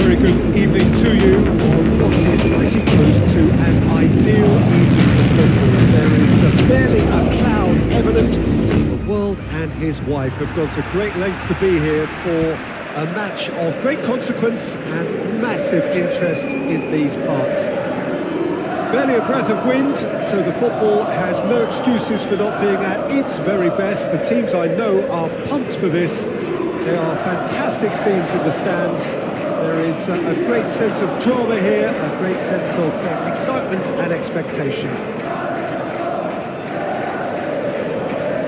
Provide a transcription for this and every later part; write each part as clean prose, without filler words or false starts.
very good evening to you, or what is pretty close to an ideal evening for football. There is barely a cloud evident. The world and his wife have gone to great lengths to be here for a match of great consequence and massive interest in these parts. Barely a breath of wind, so the football has no excuses for not being at its very best. The teams I know are pumped for this. There are fantastic scenes in the stands. There is a great sense of drama here, a great sense of excitement and expectation.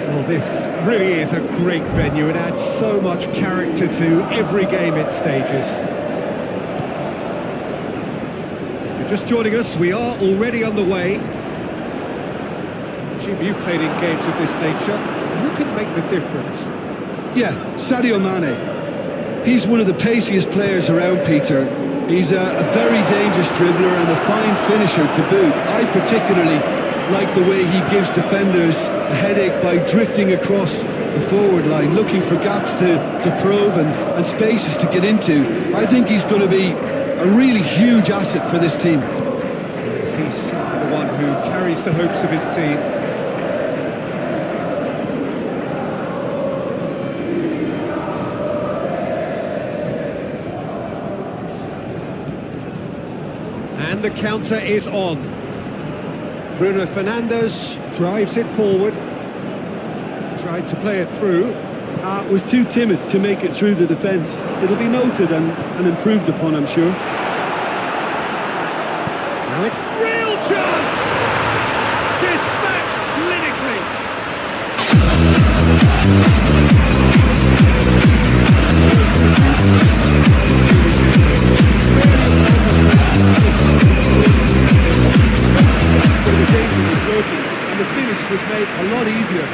Well, this really is a great venue. It adds so much character to every game it stages. If you're just joining us, we are already underway. Jim, you've played in games of this nature. Who can make the difference? Yeah, Sadio Mane. He's one of the paciest players around, Peter. He's a very dangerous dribbler and a fine finisher to boot. I particularly like the way he gives defenders a headache by drifting across the forward line, looking for gaps to probe and spaces to get into. I think he's going to be a really huge asset for this team. Yes, he's the one who carries the hopes of his team. And the counter is on. Bruno Fernandes drives it forward. Tried to play it through. Was too timid to make it through the defence. It'll be noted and improved upon, I'm sure. Now it's real chance! Dispatched clinically. The danger was working and the finish was made a lot easier.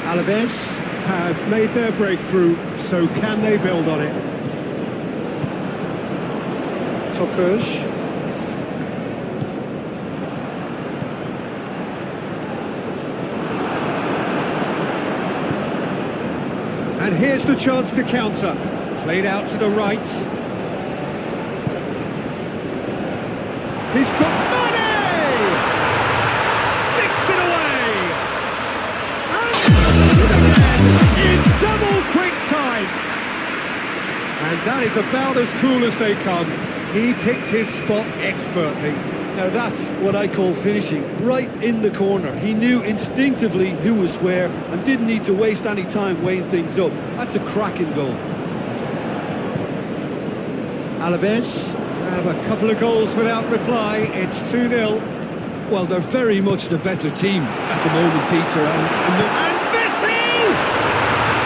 Alaves have made their breakthrough, so can they build on it? Tokush. And here's the chance to counter. Played out to the right. He's got money! Sticks it away! And in double quick time! And that is about as cool as they come. He picked his spot expertly. Now that's what I call finishing, right in the corner. He knew instinctively who was where and didn't need to waste any time weighing things up. That's a cracking goal. Alaves have a couple of goals without reply. It's 2-0. Well, they're very much the better team at the moment, Peter. And Messi!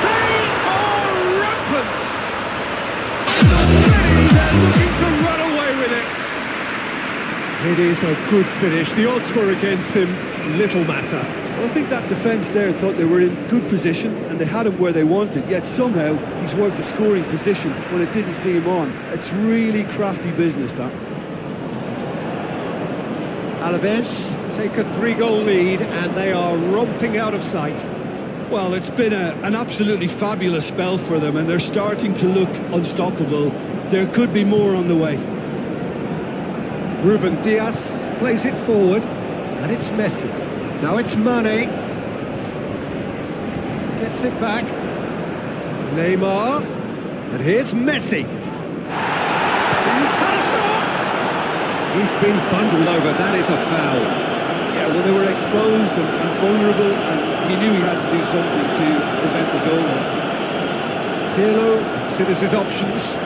They are rampant! They're looking to run away with it. It is a good finish. The odds were against him. Little matter. Well, I think that defence there thought they were in good position and they had him where they wanted, yet somehow he's worked the scoring position when it didn't see him on. It's really crafty business, that. Alaves take a 3-goal lead and they are romping out of sight. Well, it's been an absolutely fabulous spell for them and they're starting to look unstoppable. There could be more on the way. Ruben Dias plays it forward and it's Messi. Now it's Mane. Gets it back. Neymar. And here's Messi. He's had a shot! He's been bundled over. That is a foul. Yeah, well, they were exposed and vulnerable, and he knew he had to do something to prevent a goal there. Pirlo considers his options.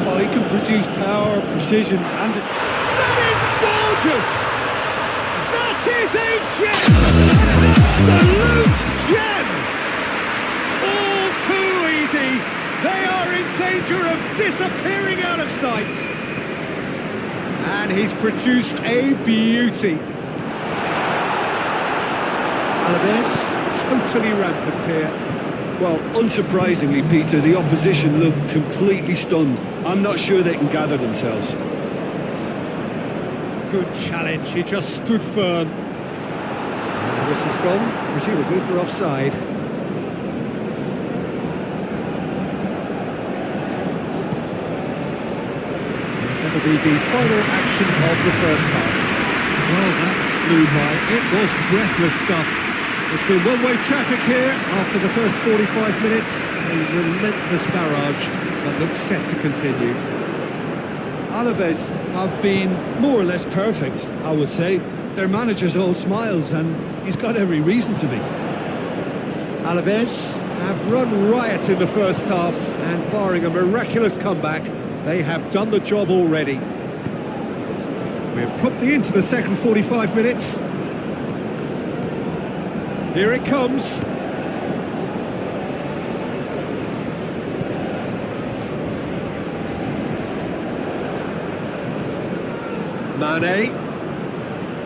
Well, he can produce power, precision, and... That is gorgeous! That is a gem! An absolute gem! All too easy. They are in danger of disappearing out of sight. And he's produced a beauty. Alaves totally rampant here. Well, unsurprisingly, Peter, the opposition look completely stunned. I'm not sure they can gather themselves. Good challenge, he just stood firm. And this has gone, presumably for offside. be the final action of the first half. Well, that flew by. It was breathless stuff. It's been one-way traffic here after the first 45 minutes. A relentless barrage that looks set to continue. Alaves have been more or less perfect, I would say. Their manager's all smiles, and he's got every reason to be. Alaves have run riot in the first half, and barring a miraculous comeback, they have done the job already. We're promptly into the second 45 minutes. Here it comes. Mane.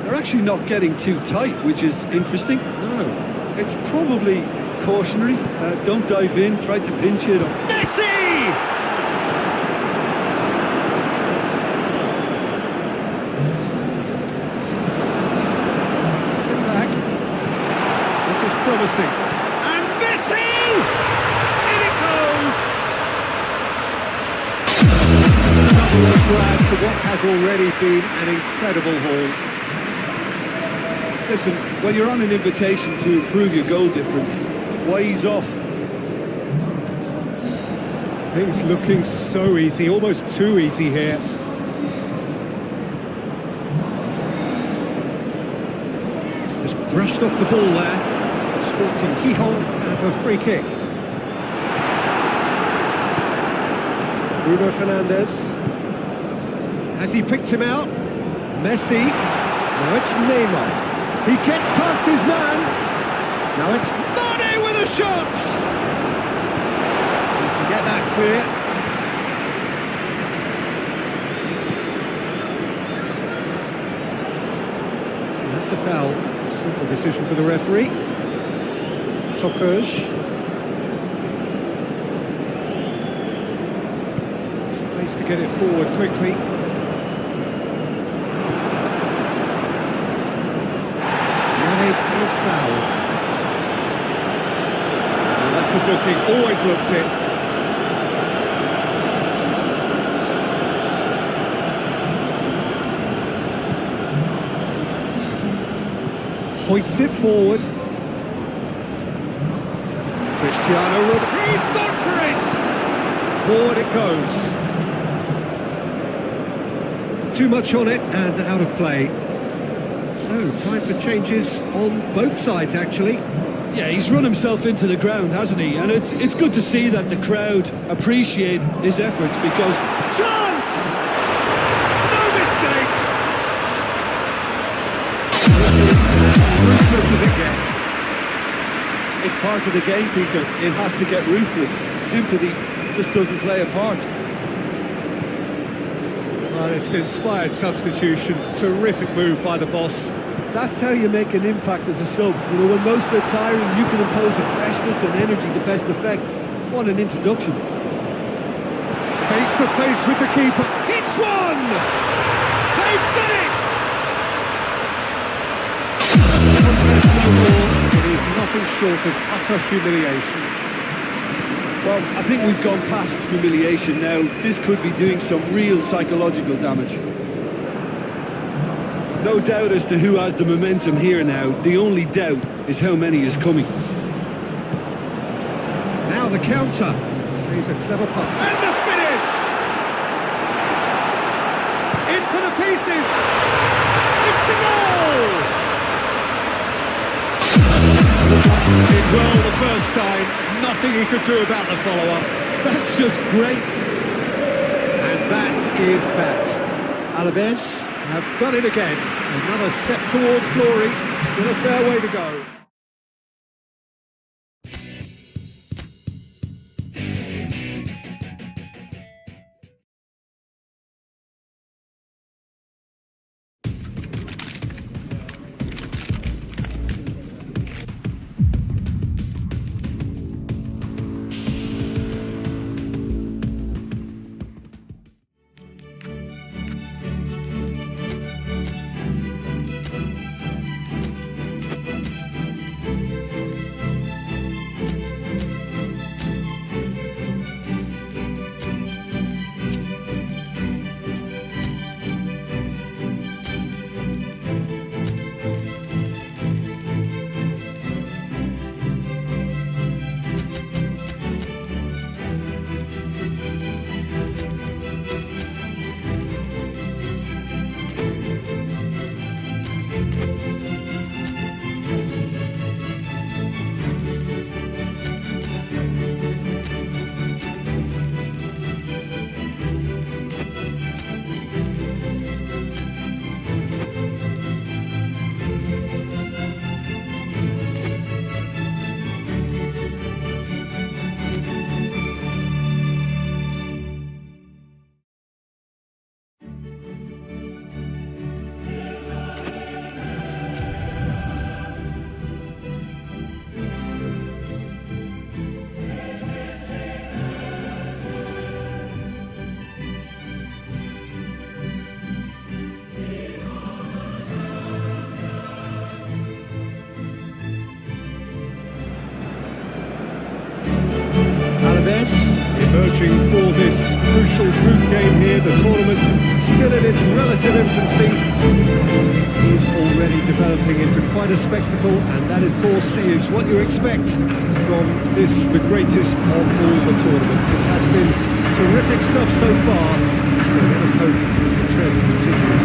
They're actually not getting too tight, which is interesting. No. It's probably cautionary. Don't dive in, try to pinch it. Messi! Sit back. This is promising. And Messi! In it goes! Another one to add to what has already been an incredible haul. Listen, when you're on an invitation to improve your goal difference, why ease off? Things looking so easy, almost too easy here. Just brushed off the ball there. Sporting Gijón have a free kick. Bruno Fernandes. Has he picked him out? Messi. Now it's Neymar. He gets past his man. Now it's Mane with a shot. He can get that clear. And that's a foul. Simple decision for the referee. Tokuj. Tries to get it forward quickly. Is fouled. Well, that's a booking, always looked it. Hoists it forward. Cristiano Ronaldo, he's gone for it! Forward it goes. Too much on it and out of play. So, time for changes on both sides, actually. Yeah, he's run himself into the ground, hasn't he? And it's good to see that the crowd appreciate his efforts because... Chance! No mistake! Ruthless as it gets. It's part of the game, Peter. It has to get ruthless. Sympathy just doesn't play a part. Well, it's an inspired substitution. Terrific move by the boss. That's how you make an impact as a sub. You know, when most are tiring, you can impose a freshness and energy to best effect. What an introduction. Face to face with the keeper. Hits one! They've done it! Contest no more. It is nothing short of utter humiliation. Well, I think we've gone past humiliation now. This could be doing some real psychological damage. No doubt as to who has the momentum here now. The only doubt is how many is coming. Now the counter. He's a clever puck. And the finish! In for the pieces! It's a goal! Did well the first time. Nothing he could do about the follow-up. That's just great. And that is that. Alaves have done it again. Another step towards glory. Still a fair way to go. emerging for this crucial group game here. The tournament still in its relative infancy. It is already developing into quite a spectacle, and that, of course, is what you expect from this, the greatest of all the tournaments. It has been terrific stuff so far, so let us hope the trend continues.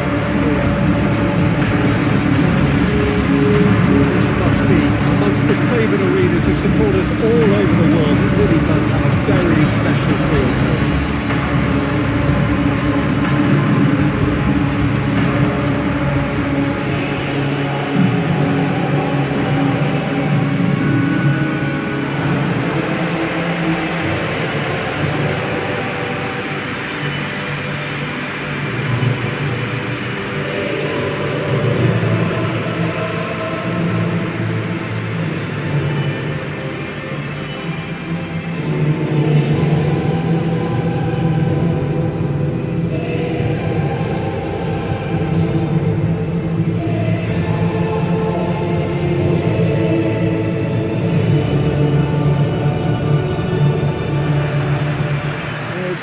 This must be amongst the favoured arenas of supporters all over the world. It really does have a very special feel.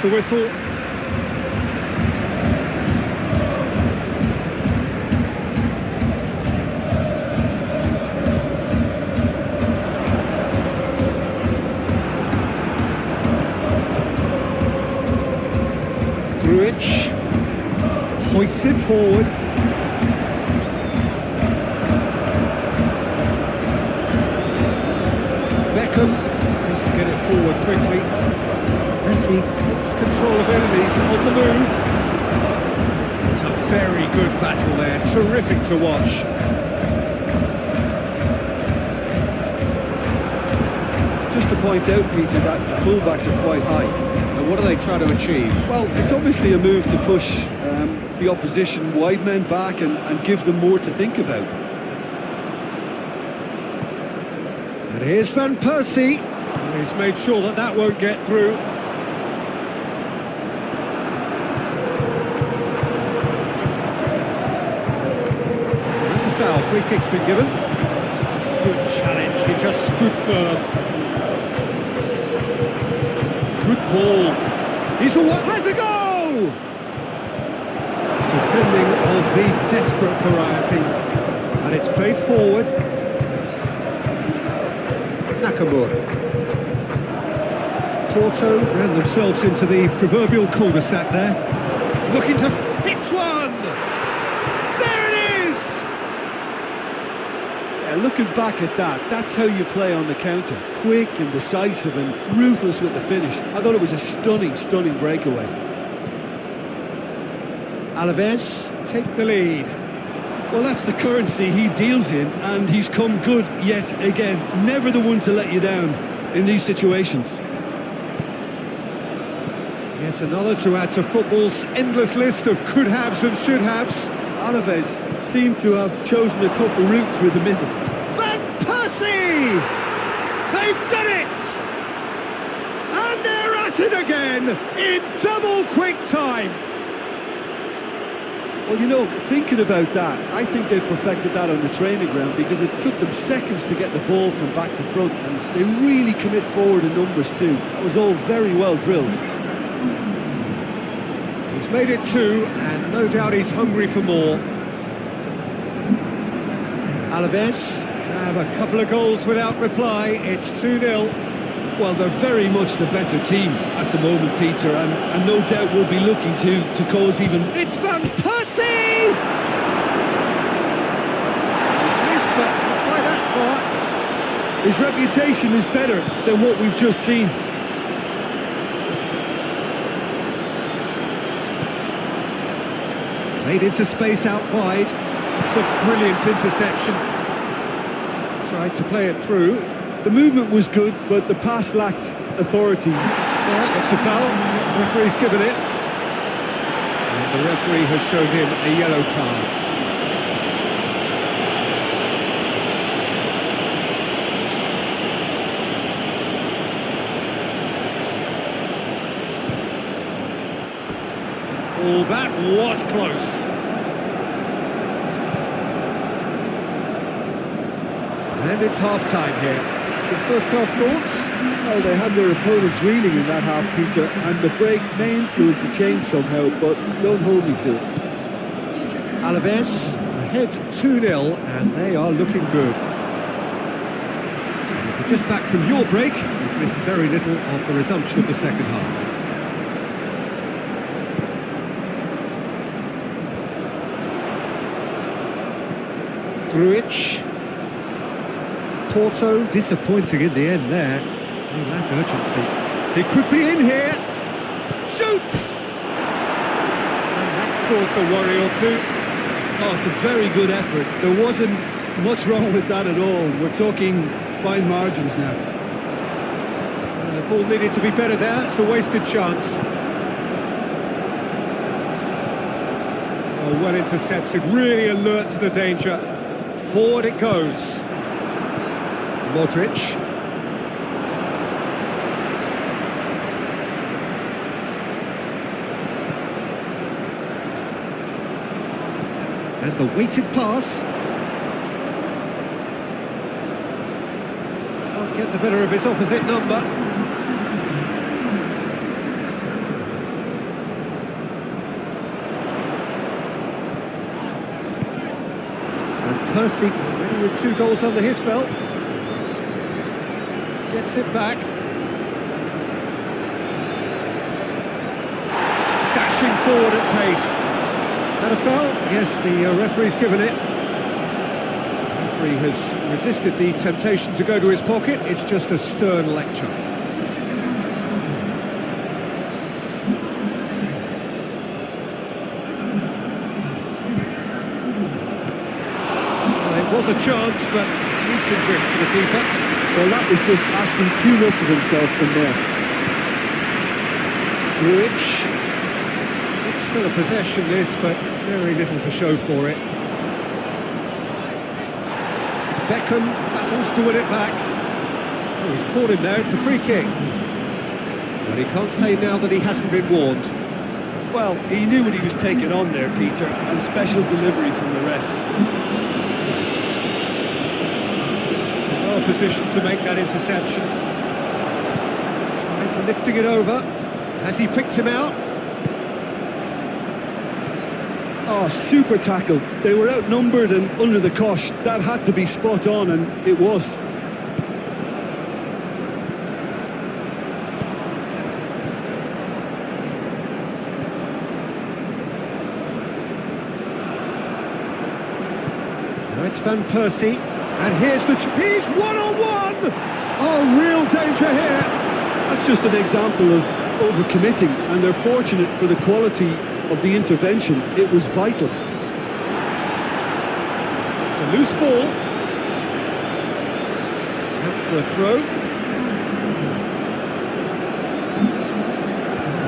The whistle. Grujic hoists it forward. Beckham needs to get it forward quickly. Messi takes control of enemies on the move. It's a very good battle there, terrific to watch. Just to point out, Peter, that the fullbacks are quite high. And what are they trying to achieve? Well, it's obviously a move to push the opposition wide men back and give them more to think about. And here's Van Persie. He's made sure that that won't get through. Foul, free kick's been given. Good challenge, he just stood firm. Good ball. He's has a goal! Defending of the desperate variety. And it's played forward. Nakamura. Porto ran themselves into the proverbial cul-de-sac there. Looking to hit one! Looking back at that, that's how you play on the counter. Quick and decisive and ruthless with the finish. I thought it was a stunning, stunning breakaway. Alaves take the lead. Well, that's the currency he deals in, and he's come good yet again. Never the one to let you down in these situations. Yet another to add to football's endless list of could-haves and should-haves. Alaves seem to have chosen a tougher route through the middle. Van Persie! They've done it! And they're at it again in double quick time. Well, you know, thinking about that, I think they perfected that on the training ground because it took them seconds to get the ball from back to front, and they really commit forward in numbers too. That was all very well drilled. He's made it 2, and no doubt he's hungry for more. Alaves have a couple of goals without reply. It's 2-0. Well, they're very much the better team at the moment, Peter, and no doubt will be looking to cause even... It's Van Persie! He's missed, but not by that far. His reputation is better than what we've just seen. Played into space out wide. It's a brilliant interception. Tried to play it through. The movement was good, but the pass lacked authority. Well, it's a foul. The referee's given it. And the referee has shown him a yellow card. Oh, that was close. And it's half-time here. Some first half thoughts? Well, they had their opponents reeling in that half, Peter, and the break may influence a change somehow, but don't hold me to it. Alaves ahead 2-0, and they are looking good. And if you're just back from your break, you've missed very little of the resumption of the second half. Grujic. Porto disappointing in the end there. They lack urgency. He could be in here. Shoots! And that's caused a worry or two. Oh, it's a very good effort. There wasn't much wrong with that at all. We're talking fine margins now. The ball needed to be better there. It's a wasted chance. Oh, well intercepted. Really alert to the danger. Forward it goes. Modric. And the weighted pass. Can't get the better of his opposite number. And Percy, already with 2 goals under his belt. Gets it back. Dashing forward at pace. That a foul? Yes, the referee's given it. The referee has resisted the temptation to go to his pocket. It's just a stern lecture. Well, it was a chance, but reaching grip for the keeper. Well, that was just asking too much of himself from there. Grujic. Good spell of possession this, but very little to show for it. Beckham battles to win it back. Oh, he's caught him there, it's a free kick. But he can't say now that he hasn't been warned. Well, he knew what he was taking on there, Peter, and special delivery from the ref. Well positioned to make that interception. Tries lifting it over. Has he picked him out? Oh, super tackle. They were outnumbered and under the cosh. That had to be spot on, and it was. Now it's Van Persie, and here's the... He's one-on-one! Oh, real danger here! That's just an example of overcommitting, and they're fortunate for the quality of the intervention. It was vital. It's a loose ball. Out for a throw.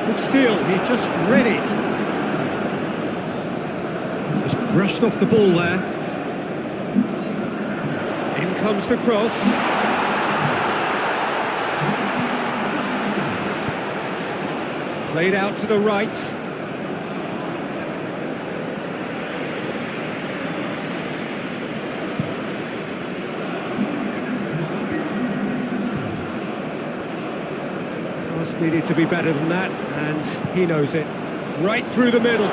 Good steal, he just read it. Just brushed off the ball there. In comes the cross. Played out to the right. Pass needed to be better than that, and he knows it. Right through the middle.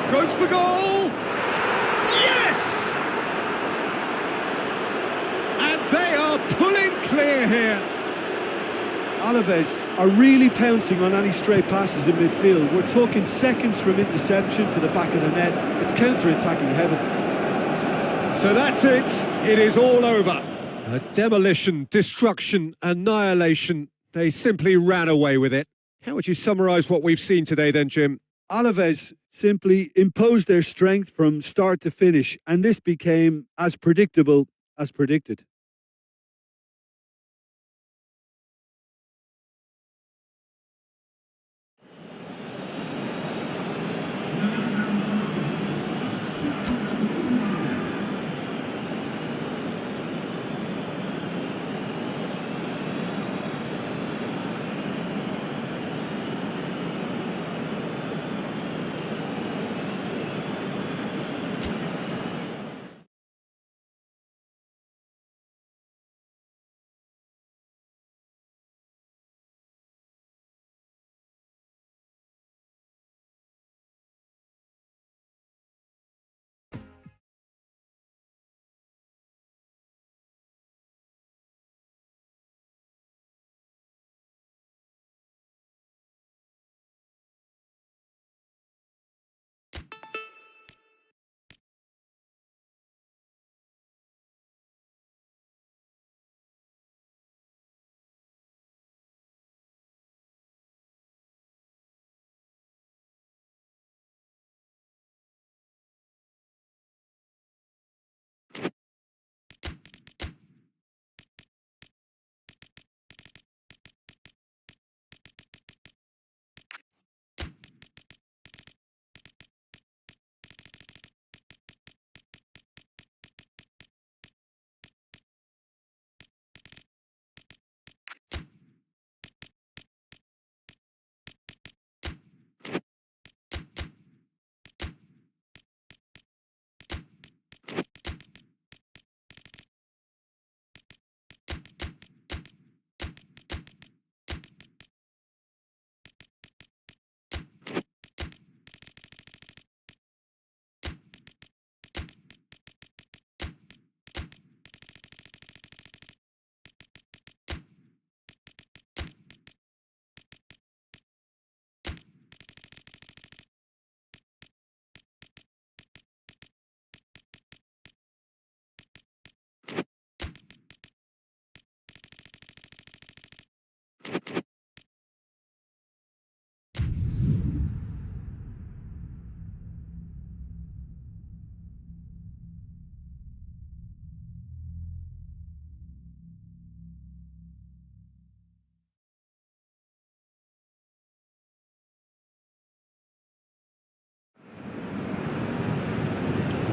Goes for goal! Yes! And they are pulling clear here. Alaves are really pouncing on any stray passes in midfield. We're talking seconds from interception to the back of the net. It's counter-attacking heaven. So that's it. It is all over. A demolition, destruction, annihilation. They simply ran away with it. How would you summarise what we've seen today then, Jim? Alaves simply imposed their strength from start to finish, and this became as predictable as predicted.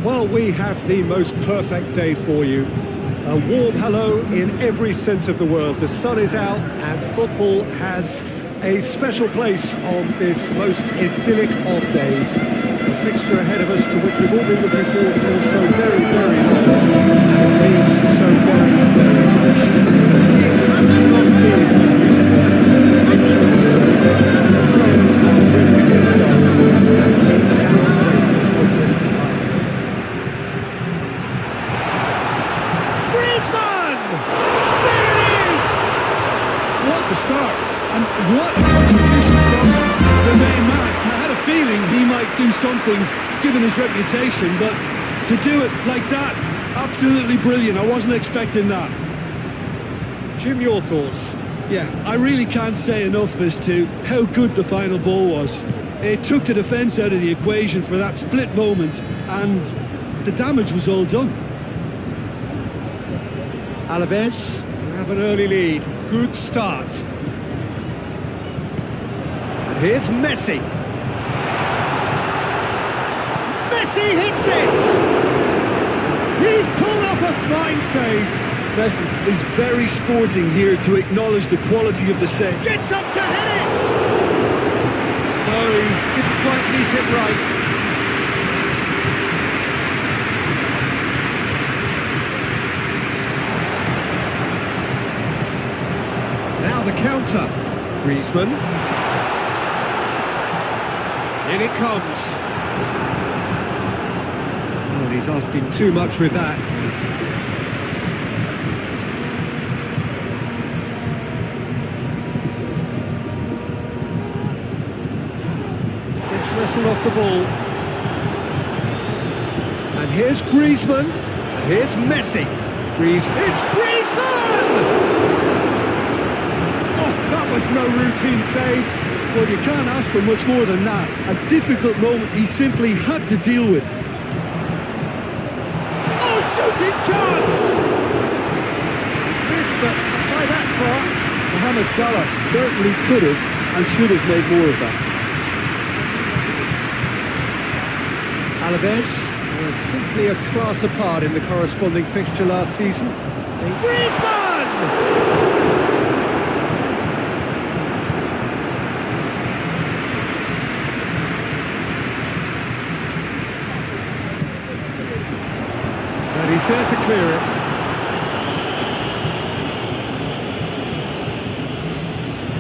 Well, we have the most perfect day for you. A warm hello in every sense of the word. The sun is out and football has a special place on this most idyllic of days. A fixture ahead of us to which we've all been looking forward for so very, very long. And it means so very, very much. Seeing the not being players have really been started. What a start, and what a contribution from the main man. I had a feeling he might do something given his reputation, but to do it like that, absolutely brilliant. I wasn't expecting that. Jim, your thoughts? Yeah, I really can't say enough as to how good the final ball was. It took the defence out of the equation for that split moment, and the damage was all done. Alaves have an early lead. Good start. And here's Messi. Messi hits it! He's pulled off a fine save. Messi is very sporting here to acknowledge the quality of the save. Gets up to hit it! No, he didn't quite meet it right. Now the counter. Griezmann. In it comes. Oh, and he's asking too much with that. Gets wrestled off the ball. And here's Griezmann. And here's Messi. It's Griezmann! That was no routine save. Well, you can't ask for much more than that. A difficult moment he simply had to deal with. Oh, shooting chance! Missed, but by that far. Mohamed Salah certainly could have and should have made more of that. Alaves was simply a class apart in the corresponding fixture last season. Griezmann! He's there to clear it.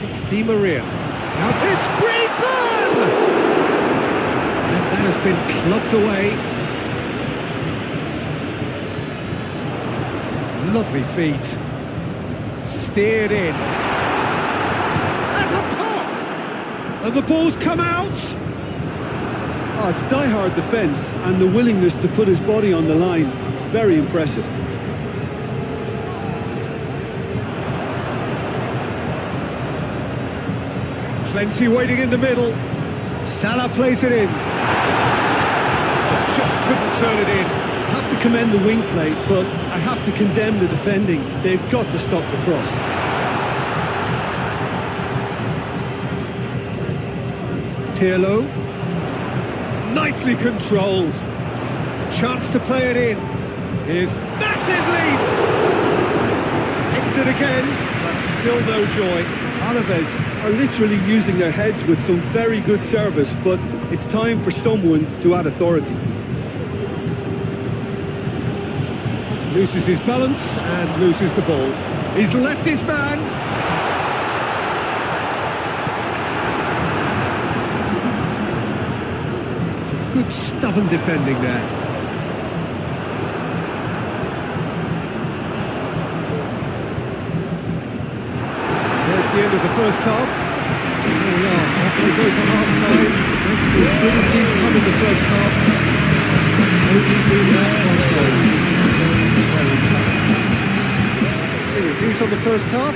It's Di Maria. Now it's Griezmann! And that has been clubbed away. Lovely feet. Steered in. That's a pop! And the ball's come out. Oh, it's die-hard defence and the willingness to put his body on the line. Very impressive. Plenty waiting in the middle. Salah plays it in. Just couldn't turn it in. I have to commend the wing play, but I have to condemn the defending. They've got to stop the cross. Pirlo. Nicely controlled. A chance to play it in. Here's massive leap! Hits it again, but still no joy. Alaves are literally using their heads with some very good service, but it's time for someone to add authority. Loses his balance and loses the ball. He's left his man. Some good stubborn defending there. The end of the first half. Here we are, after we go for half-time. It's really been coming the first half. Any reviews on the first half?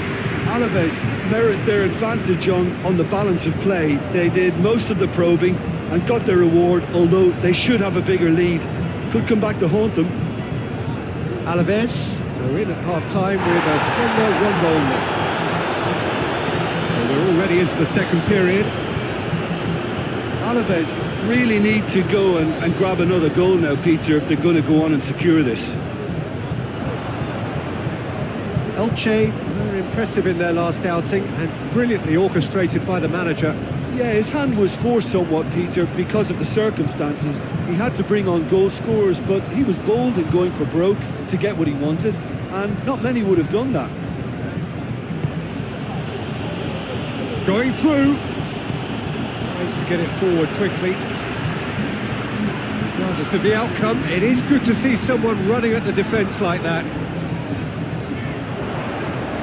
Alaves merit their advantage on the balance of play. They did most of the probing and got their reward, although they should have a bigger lead. Could come back to haunt them. Alaves are in at half-time with a slender 1-goal lead. We're already into the second period. Alaves really need to go and grab another goal now, Peter, if they're going to go on and secure this. Elche, very impressive in their last outing and brilliantly orchestrated by the manager. Yeah, his hand was forced somewhat, Peter, because of the circumstances. He had to bring on goal scorers, but he was bold in going for broke to get what he wanted, and not many would have done that. Going through. Tries to get it forward quickly. Regardless of the outcome, it is good to see someone running at the defence like that.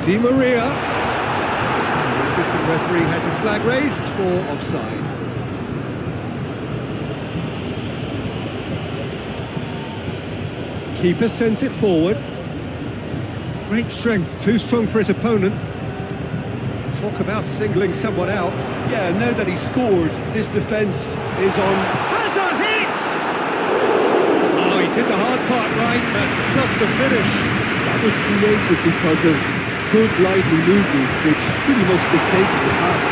Di Maria. The assistant referee has his flag raised for offside. Keeper sends it forward. Great strength, too strong for his opponent. Talk about singling someone out. Yeah, now that he scored, this defence is on. Has a hit! Oh, he did the hard part right, but not the finish. That was created because of good, lively movement, which pretty much dictated the pass.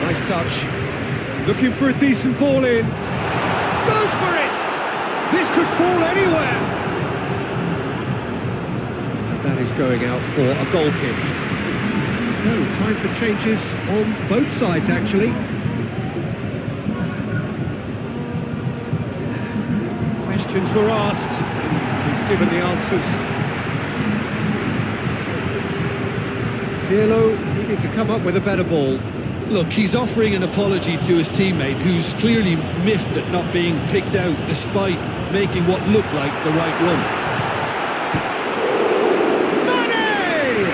Nice touch. Looking for a decent ball in. Goes for it! This could fall anywhere. And that is going out for a goal kick. So, time for changes on both sides, actually. Questions were asked. He's given the answers. Pirlo needed to come up with a better ball. Look, he's offering an apology to his teammate, who's clearly miffed at not being picked out despite making what looked like the right run. Money!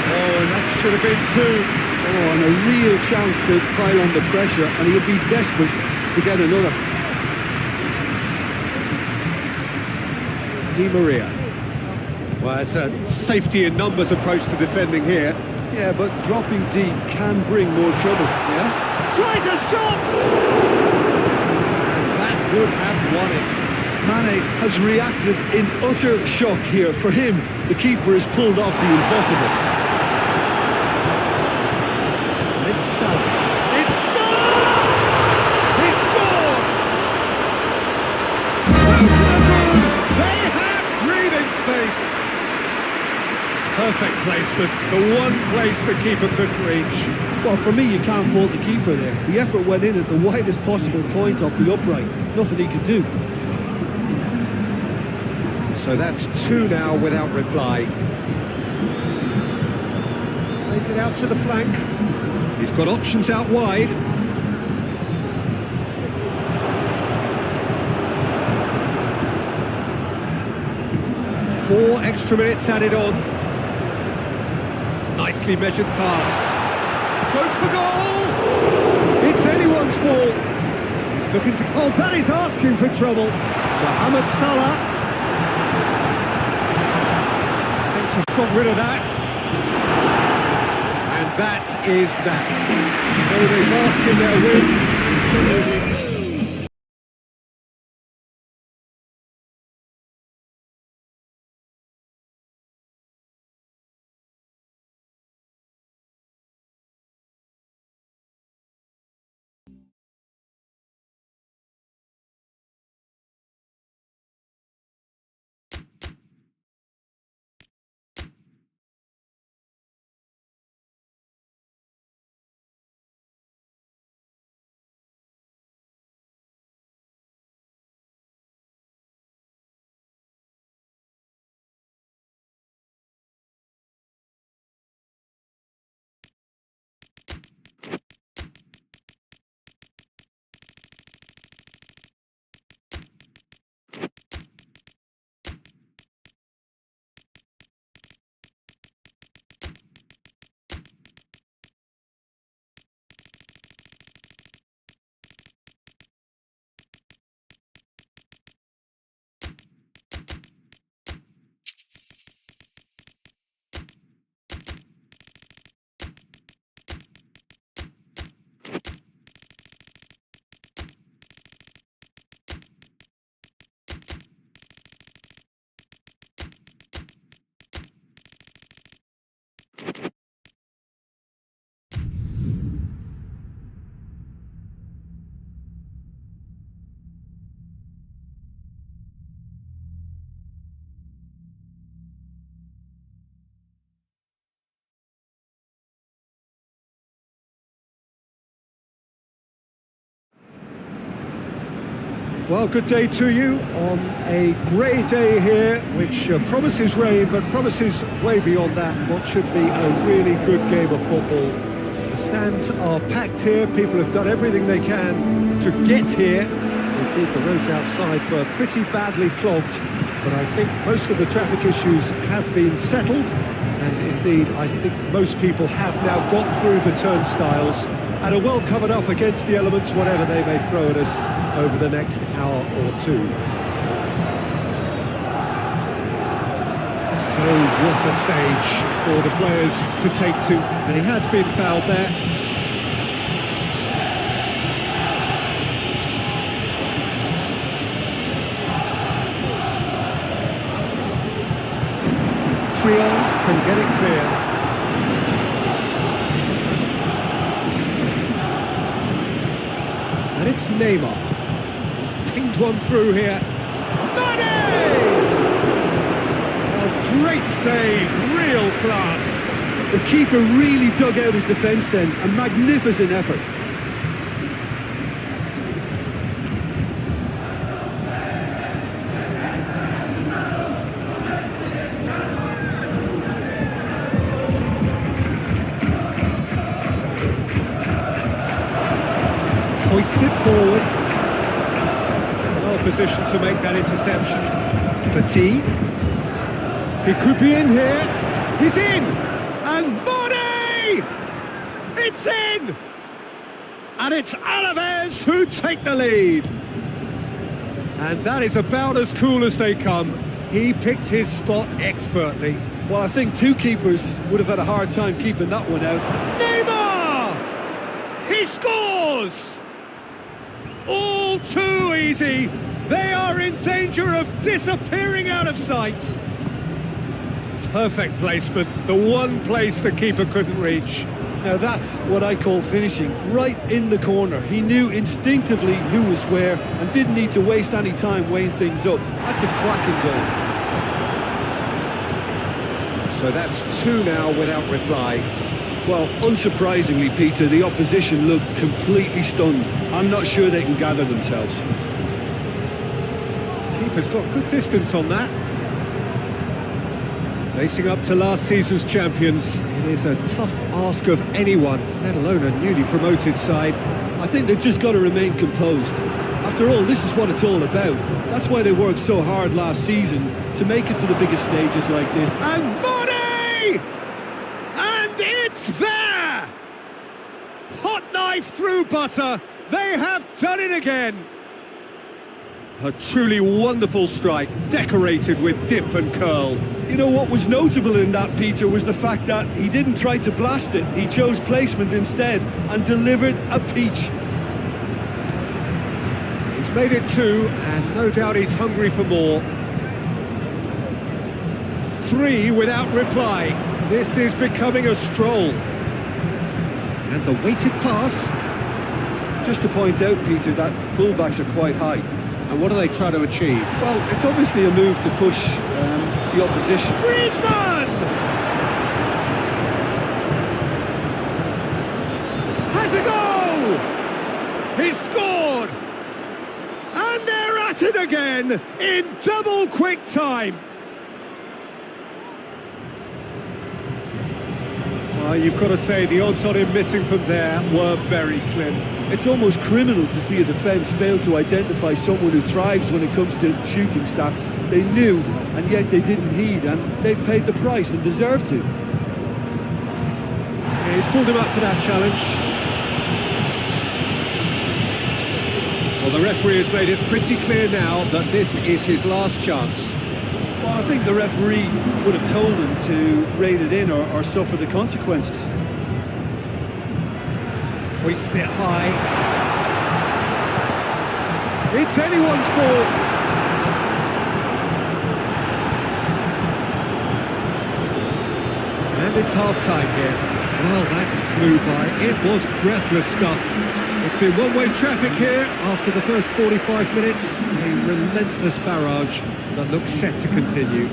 Oh, and that should have been two. Oh, and a real chance to pile on the pressure, and he'll be desperate to get another. Di Maria. Well, it's a safety in numbers approach to defending here. Yeah, but dropping deep can bring more trouble, yeah? Tries a shot! That would have won it. Mane has reacted in utter shock here. For him, the keeper has pulled off the impossible. And it's Salah. It's Salah! He scored! They have breathing space. Perfect placement, the one place the keeper couldn't reach. Well, for me, you can't fault the keeper there. The effort went in at the widest possible point off the upright. Nothing he could do. So that's two now without reply. Plays it out to the flank. He's got options out wide. Four extra minutes added on. Nicely measured pass. Goes for goal! It's anyone's ball. He's looking to... Oh, that is asking for trouble. Mohamed Salah. Thinks he's got rid of that. And that is that. So they bask in their win. Well, good day to you on a grey day here, which promises rain, but promises way beyond that what should be a really good game of football. The stands are packed here, people have done everything they can to get here. Indeed, the roads outside were pretty badly clogged, but I think most of the traffic issues have been settled, and indeed, I think most people have now got through the turnstiles and are well covered up against the elements, whatever they may throw at us over the next hour or two. So what a stage for the players to take to, and he has been fouled there. Trion can get it clear. And it's Neymar. He's pinged one through here. Mane! Oh, great save, real class. The keeper really dug out his defence then. A magnificent effort. Hoists it forward. Well positioned to make that interception. Petit. He could be in here. He's in! And Mane! It's in! And it's Alaves who take the lead. And that is about as cool as they come. He picked his spot expertly. Well, I think two keepers would have had a hard time keeping that one out. Neymar! He scores! All too easy. They are in danger of disappearing out of sight. Perfect placement, the one place the keeper couldn't reach. Now that's what I call finishing, right in the corner. He knew instinctively who was where and didn't need to waste any time weighing things up. That's a cracking goal. So that's two now without reply. Well, unsurprisingly, Peter, the opposition looked completely stunned. I'm not sure they can gather themselves. Keeper's got good distance on that. Facing up to last season's champions, it is a tough ask of anyone, let alone a newly promoted side. I think they've just got to remain composed. After all, this is what it's all about. That's why they worked so hard last season to make it to the biggest stages like this. And Mane! And it's there! Hot knife through butter. They have done it again. A truly wonderful strike, decorated with dip and curl. You know what was notable in that, Peter, was the fact that he didn't try to blast it. He chose placement instead and delivered a peach. He's made it two, and no doubt he's hungry for more. Three without reply. This is becoming a stroll. And the weighted pass. Just to point out, Peter, that the fullbacks are quite high. And what are they trying to achieve? Well, it's obviously a move to push the opposition. Griezmann! Has a goal! He's scored! And they're at it again in double quick time. You've got to say the odds on him missing from there were very slim. It's almost criminal to see a defence fail to identify someone who thrives when it comes to shooting stats. They knew, and yet they didn't heed, and they've paid the price and deserve to. Yeah, he's pulled him up for that challenge. Well, the referee has made it pretty clear now that this is his last chance. Well, I think the referee would have told him to rate it in or suffer the consequences. Hoists it high. It's anyone's ball. And it's half-time here. Well, that flew by. It was breathless stuff. It's been one-way traffic here after the first 45 minutes. A relentless barrage that looks set to continue.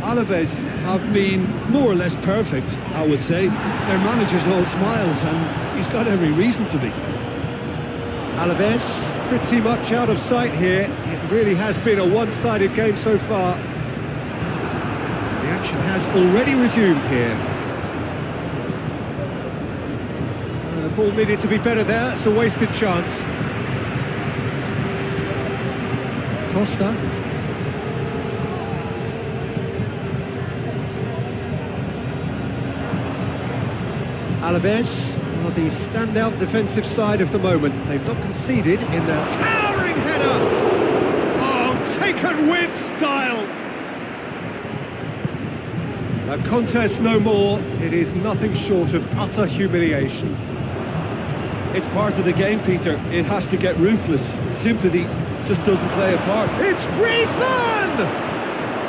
Alaves have been more or less perfect, I would say. Their manager's all smiles, and he's got every reason to be. Alaves pretty much out of sight here. It really has been a one-sided game so far. The action has already resumed here. The ball needed to be better there. It's a wasted chance. Costa. Alaves are the standout defensive side of the moment. They've not conceded in that towering header. Oh, taken with style. A contest no more. It is nothing short of utter humiliation. It's part of the game, Peter. It has to get ruthless. Sympathy just doesn't play a part. It's Griezmann!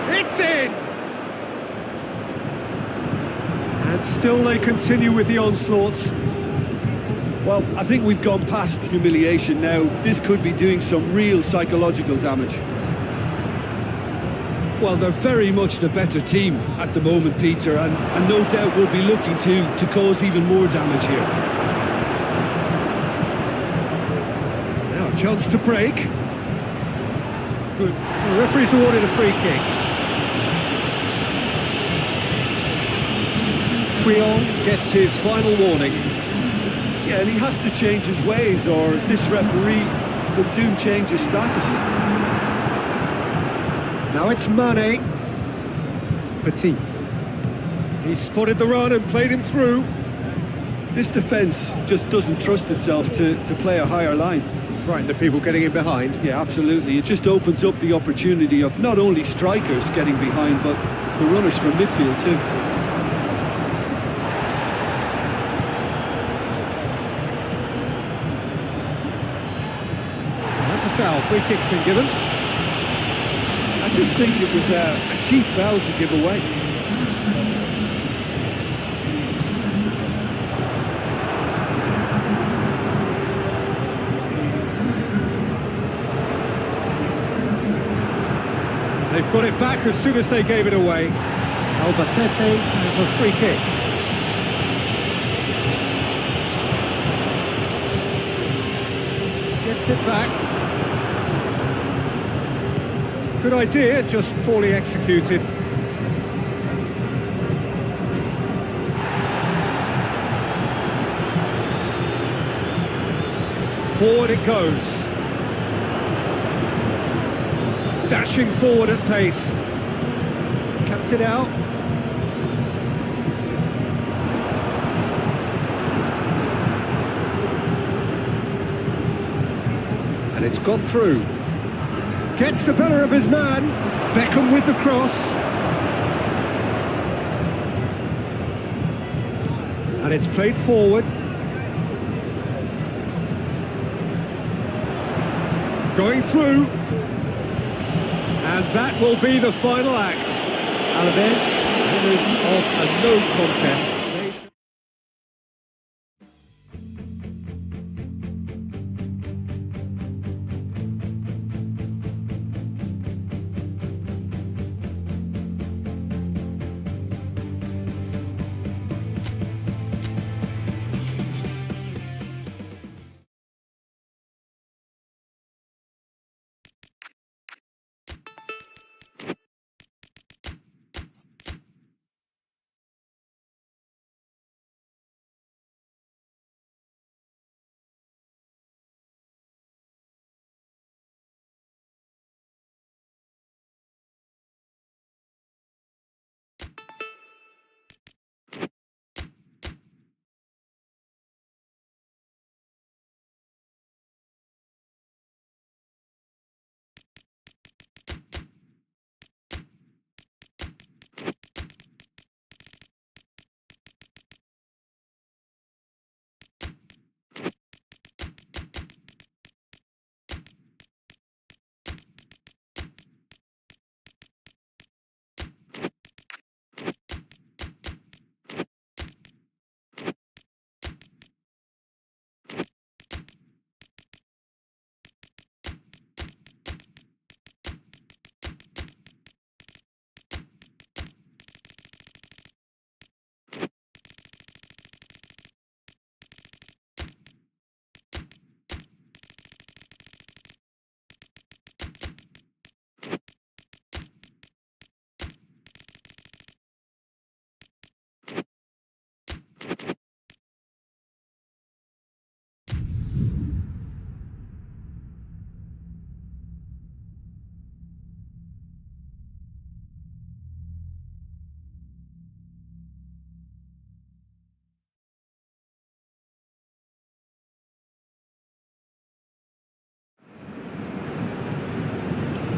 It's in! And still they continue with the onslaughts. Well, I think we've gone past humiliation now. This could be doing some real psychological damage. Well, they're very much the better team at the moment, Peter, and no doubt will be looking to cause even more damage here. Now a chance to break. Good. The referee's awarded a free kick. Trion gets his final warning. Yeah, and he has to change his ways, or this referee could soon change his status. Now it's Mane. Petit. He spotted the run and played him through. This defence just doesn't trust itself to play a higher line. Frightened of people getting in behind. Yeah, absolutely. It just opens up the opportunity of not only strikers getting behind, but the runners from midfield too. That's a foul. Free kick's been given. I just think it was a cheap foul to give away. They've got it back as soon as they gave it away. Albacete have a free kick. Gets it back. Good idea, just poorly executed. Forward it goes. Dashing forward at pace. Cuts it out. And it's got through. Gets the better of his man. Beckham with the cross. And it's played forward. Going through. And that will be the final act. Alaves, winners of a no contest.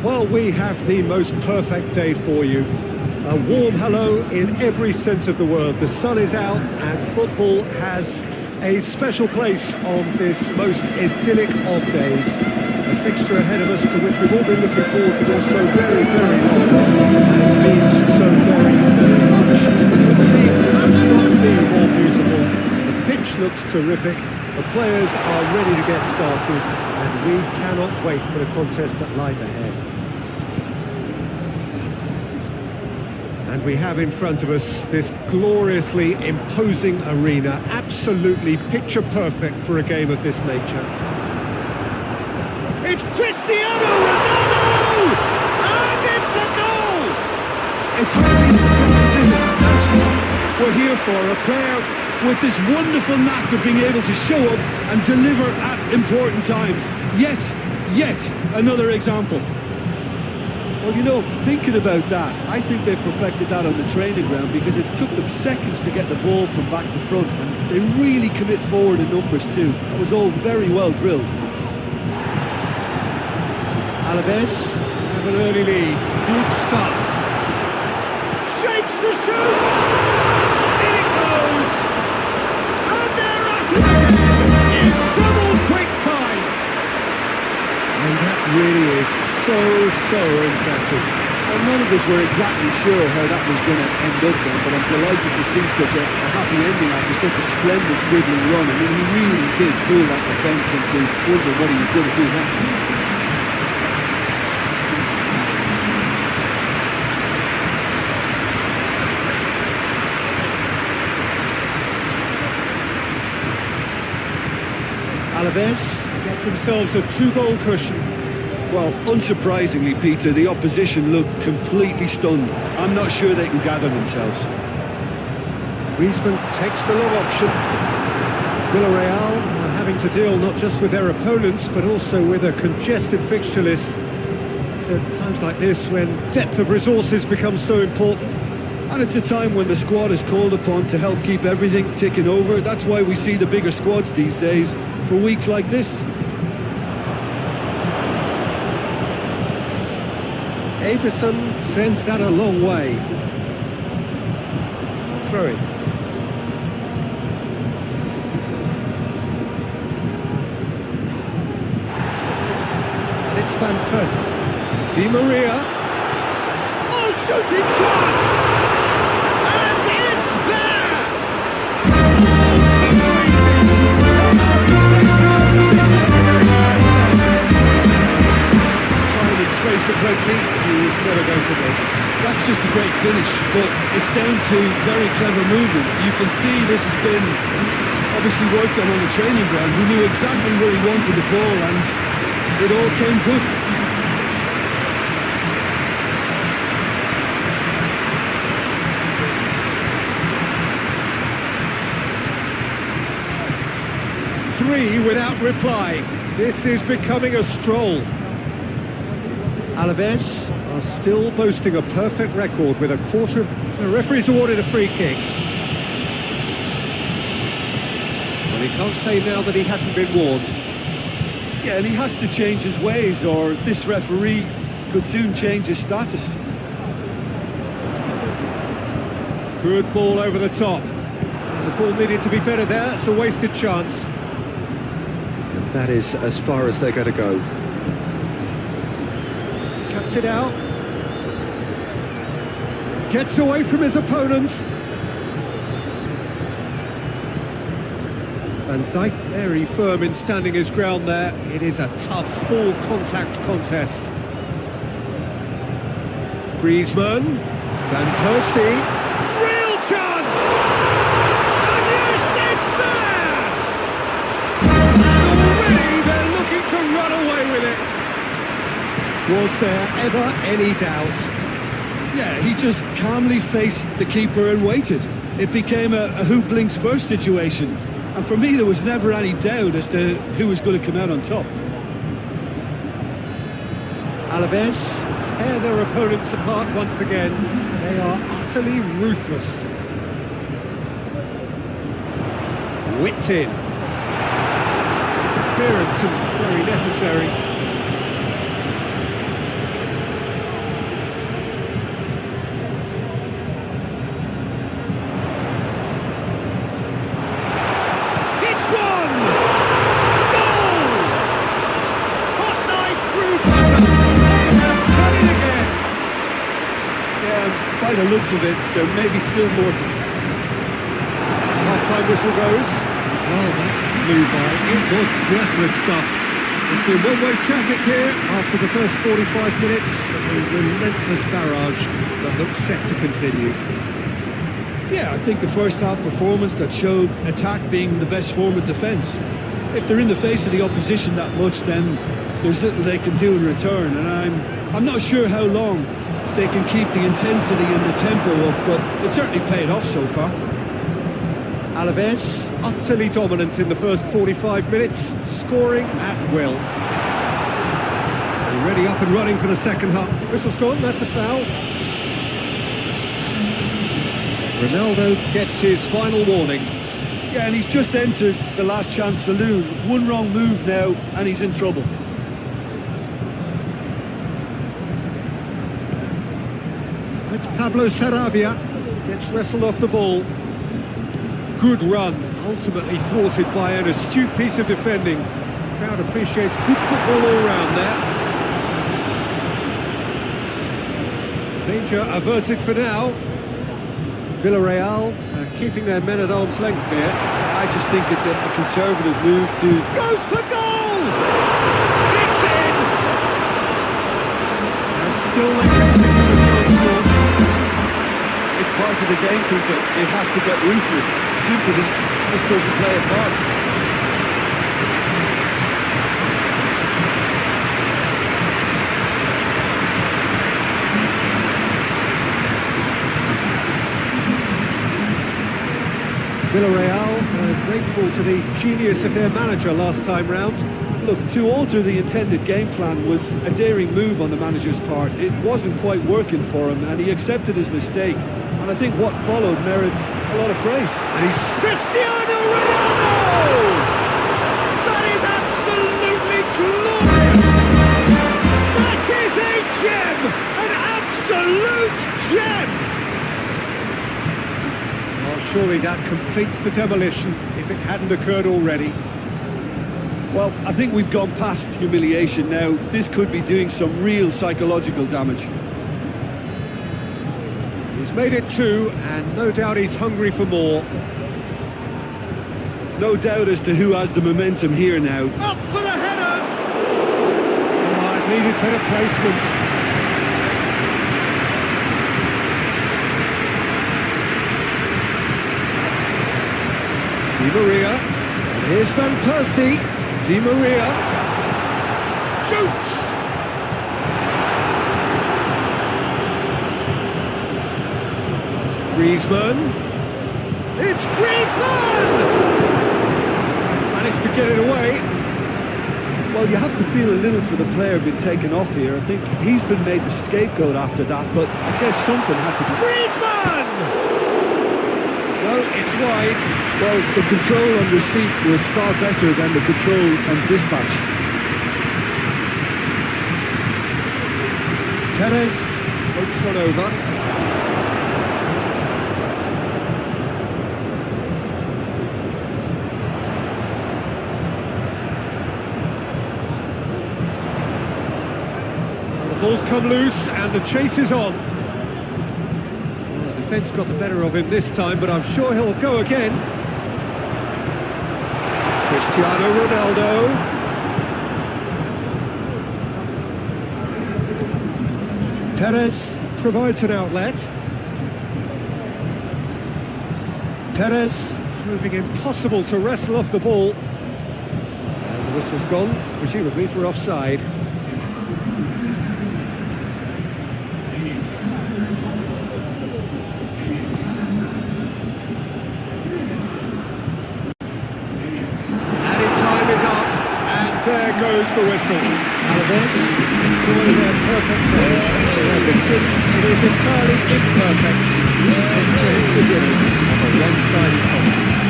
Well, we have the most perfect day for you. A warm hello in every sense of the word. The sun is out and football has a special place on this most idyllic of days. A fixture ahead of us to which we've all been looking forward for so very, very long. And it means so very, very much. The scene could not be more beautiful. The pitch looks terrific. The players are ready to get started. And we cannot wait for the contest that lies ahead. And we have in front of us this gloriously imposing arena, absolutely picture perfect for a game of this nature. It's Cristiano Ronaldo! And it's a goal! It's hardly a surprise, is it? That's what we're here for. A player with this wonderful knack of being able to show up and deliver at important times. Yet another example. Well, you know, thinking about that, I think they've perfected that on the training ground because it took them seconds to get the ball from back to front, and they really commit forward in numbers too. That was all very well drilled. Alaves have an early lead. Good start. Shapes to shoot! In it goes! And they're at it! In double quick time! And that really is so impressive. Well, none of us were exactly sure how that was going to end up then, but I'm delighted to see such a happy ending after such a splendid dribbling run. I mean, he really did fool that defence into wondering what he was going to do next. Alaves get themselves a 2-goal cushion. Well, unsurprisingly, Peter, the opposition looked completely stunned. I'm not sure they can gather themselves. Griezmann takes the long option. Villarreal are having to deal not just with their opponents, but also with a congested fixture list. It's at times like this when depth of resources becomes so important. And it's a time when the squad is called upon to help keep everything ticking over. That's why we see the bigger squads these days for weeks like this. Ederson sends that a long way. Throw it. And it's Van Persie. Di Maria. Oh, shooting chance! And it's there! Time and space for plenty. He was never going to miss. That's just a great finish, but it's down to very clever movement. You can see this has been obviously worked on the training ground. He knew exactly where he wanted the ball and it all came good. Three without reply. This is becoming a stroll. Alaves are still boasting a perfect record with a quarter of... The referee's awarded a free kick. Well, he can't say now that he hasn't been warned. Yeah, and he has to change his ways or this referee could soon change his status. Good ball over the top. The ball needed to be better there. It's a wasted chance. And that is as far as they're going to go. Cuts it out. Gets away from his opponents. Van Dijk very firm in standing his ground there. It is a tough full contact contest. Griezmann. Van Persie. Real chance! And yes, it's there! And already they're looking to run away with it. Was there ever any doubt? Yeah, he just calmly faced the keeper and waited. It became a who blinks first situation. And for me, there was never any doubt as to who was going to come out on top. Alaves tear their opponents apart once again. They are utterly ruthless. Whipped in. Clearance and very necessary. It's one! Goal! Hot knife through butter. They have done it again. Yeah, by the looks of it, there may be still more to... Half-time whistle goes. Well, that flew by. It was breathless stuff. It's been one-way traffic here after the first 45 minutes. A relentless barrage that looks set to continue. Yeah, I think the first half performance that showed attack being the best form of defence. If they're in the face of the opposition that much, then there's little they can do in return, and I'm not sure how long they can keep the intensity and the tempo up, but it certainly paid off so far. Alaves, utterly dominant in the first 45 minutes, scoring at will. Already up and running for the second half. Whistle's gone, that's a foul. Ronaldo gets his final warning. Yeah, and he's just entered the last chance saloon. One wrong move now, and he's in trouble. It's Pablo Sarabia, gets wrestled off the ball. Good run, ultimately thwarted by an astute piece of defending. The crowd appreciates good football all round there. Danger averted for now. Villarreal keeping their men at arm's length here. I just think it's a conservative move to... Goes for goal! It's in! And still they can see the chance. It's part of the game, Peter. It has to get ruthless. Simply just doesn't play a part. Villarreal grateful to the genius of their manager last time round. Look, to alter the intended game plan was a daring move on the manager's part. It wasn't quite working for him, and he accepted his mistake. And I think what followed merits a lot of praise. And he's Cristiano Ronaldo! That is absolutely glorious! That is a gem! An absolute gem! Well, surely that completes the demolition if it hadn't occurred already. Well, I think we've gone past humiliation now. This could be doing some real psychological damage. He's made it two, and no doubt he's hungry for more. No doubt as to who has the momentum here now. Up for the header! Oh, it needed better placement. Di Maria, and here's Van Persie. Di Maria shoots! Griezmann. It's Griezmann! Managed to get it away. Well, you have to feel a little for the player being taken off here. I think he's been made the scapegoat after that, but I guess something had to be... Griezmann! No, it's wide. Well, the control on receipt was far better than the control on dispatch. Perez floats one over. The ball's come loose and the chase is on. Well, the defence got the better of him this time, but I'm sure he'll go again. Cristiano Ronaldo. Perez provides an outlet. Perez proving impossible to wrestle off the ball. And the whistle's gone, presumably for offside. There goes the whistle. Alaves enjoy their perfect day. For their victims, it is entirely imperfect. Comprehensive winners of a one-sided contest.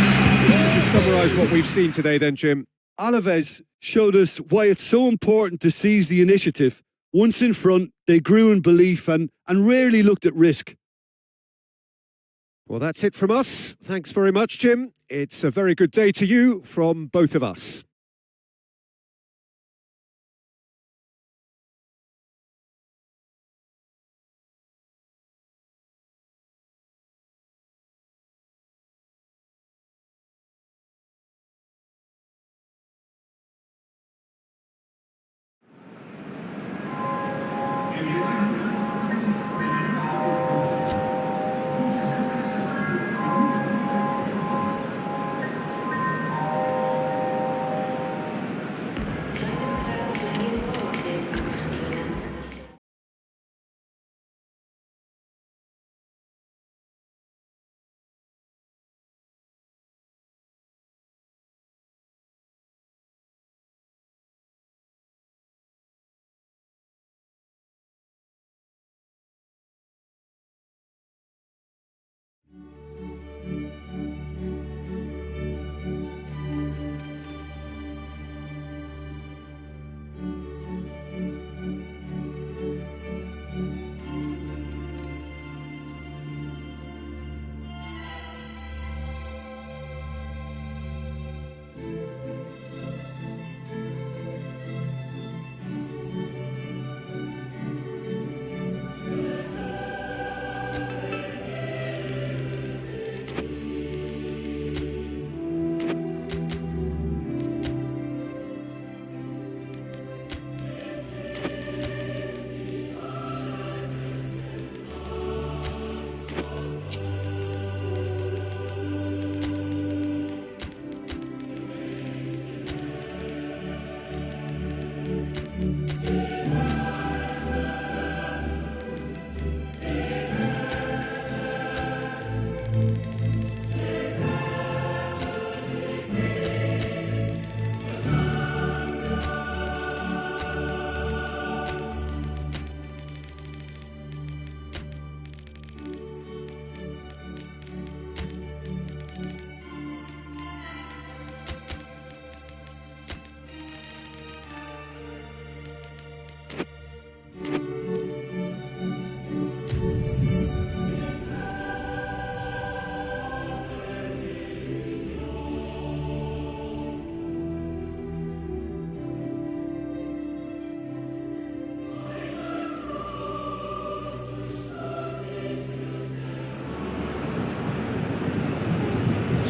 To summarise what we've seen today then, Jim. Alaves showed us why it's so important to seize the initiative. Once in front, they grew in belief and rarely looked at risk. Well, that's it from us. Thanks very much, Jim. It's a very good day to you from both of us.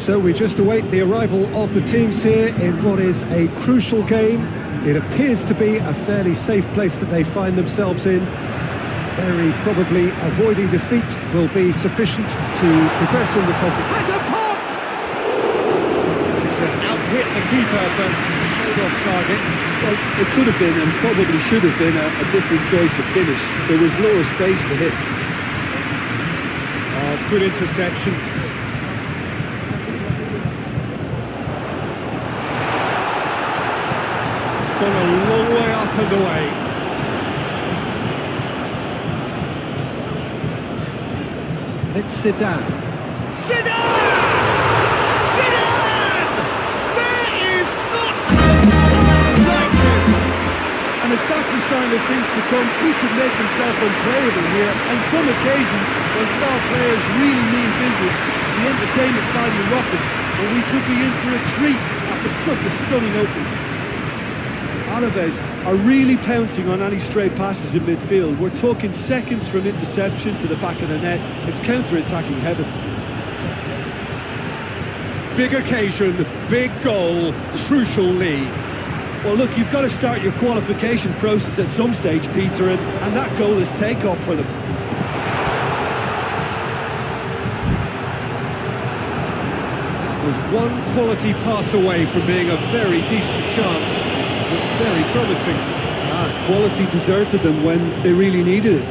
So we just await the arrival of the teams here in what is a crucial game. It appears to be a fairly safe place that they find themselves in. Very probably avoiding defeat will be sufficient to progress in the competition. Has a pop! It's outwit the keeper, but showed off target. Well, it could have been and probably should have been a different choice of finish. There was lower space to hit. Oh, good interception. Gone a long way up and away. It's Zidane. Zidane! Zidane! There is not like him! And if that's a sign of things to come, he could make himself unplayable here. On some occasions, when star players really mean business, the entertainment value rockets, and we could be in for a treat after such a stunning opening. Alaves are really pouncing on any stray passes in midfield. We're talking seconds from interception to the back of the net. It's counter-attacking heaven. Big occasion, big goal, crucial lead. Well, look, you've got to start your qualification process at some stage, Peter, and that goal is takeoff for them. That was one quality pass away from being a very decent chance. Very promising. Quality deserted them when they really needed it.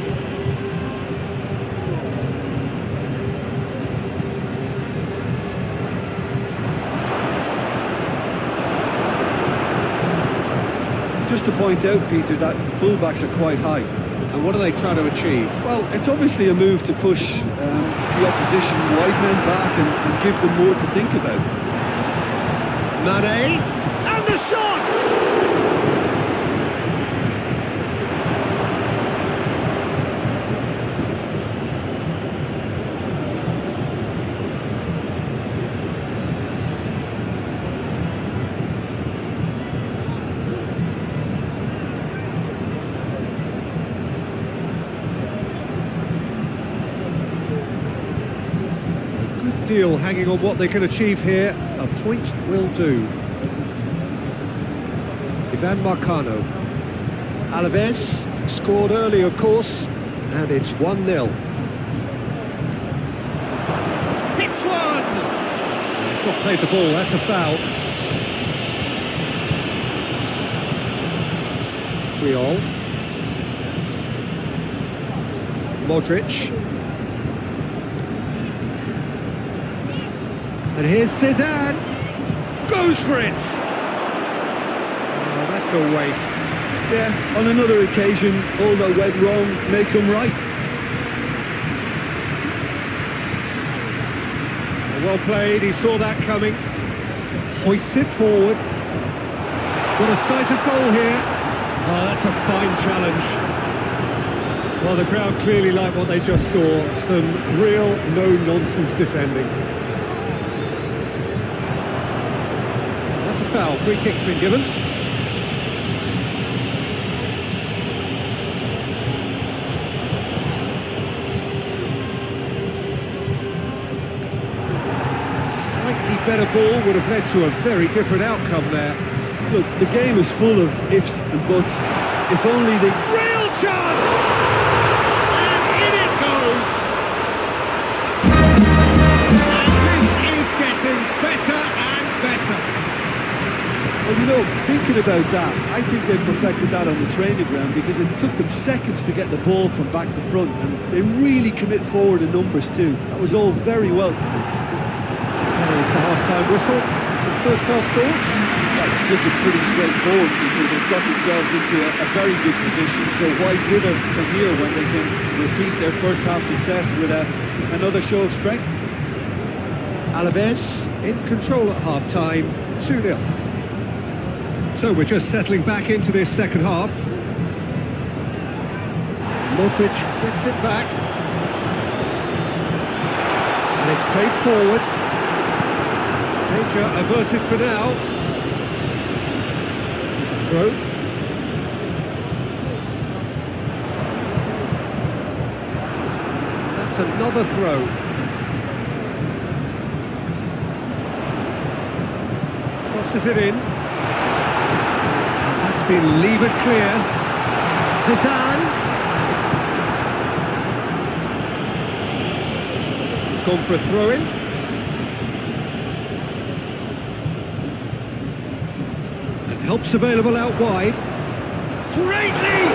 Just to point out, Peter, that the fullbacks are quite high. And what are they trying to achieve? Well, it's obviously a move to push the opposition wide men back and give them more to think about. Mane, and the shots! deal hanging on what they can achieve here. A point will do. Ivan Marcano. Alaves scored early, of course, and it's 1-0. Hits one! He's not played the ball, that's a foul. Triol. Modric. And here's Zidane. Goes for it! Oh, that's a waste. Yeah, on another occasion, all that went wrong may come right. Well played, he saw that coming. Hoists it forward. What a sight of goal here. Oh, that's a fine challenge. Well, the crowd clearly like what they just saw. Some real no-nonsense defending. That's a foul. Free kick's been given. Slightly better ball would have led to a very different outcome there. Look, the game is full of ifs and buts. If only the... Real chance! And in it goes! And this is getting better and better. Well, you know, thinking about that, I think they perfected that on the training ground because it took them seconds to get the ball from back to front, and they really commit forward in numbers too. That was all very well. There's the half-time whistle. Some first-half thoughts? Well, it's looking pretty straightforward, Peter. They've got themselves into a very good position, so why dither from here when they can repeat their first-half success with another show of strength? Alaves in control at half-time, 2-0. So we're just settling back into this second half. Modric gets it back. And it's played forward. Danger averted for now. It's a throw. That's another throw. Crosses it in. And that's been levered clear. Zidane. He's gone for a throw-in. Helps available out wide. Great lead!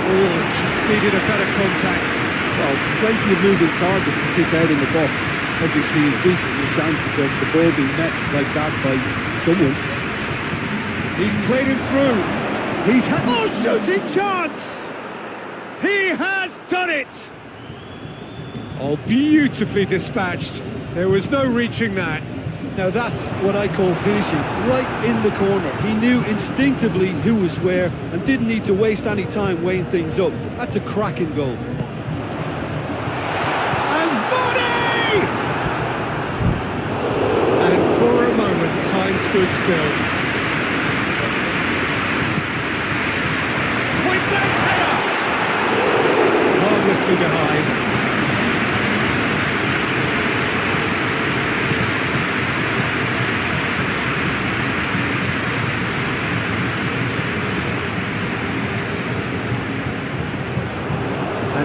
Oh, just needed a better contact. Well, plenty of moving targets to kick out in the box. Obviously increases the chances of the ball being met like that by someone. He's played him through. He's had... Oh, shooting chance! He has done it! Oh, beautifully dispatched. There was no reaching that. Now that's what I call finishing, right in the corner. He knew instinctively who was where and didn't need to waste any time weighing things up. That's a cracking goal. And Bonney! And for a moment, time stood still. Point blank header! Harmlessly behind.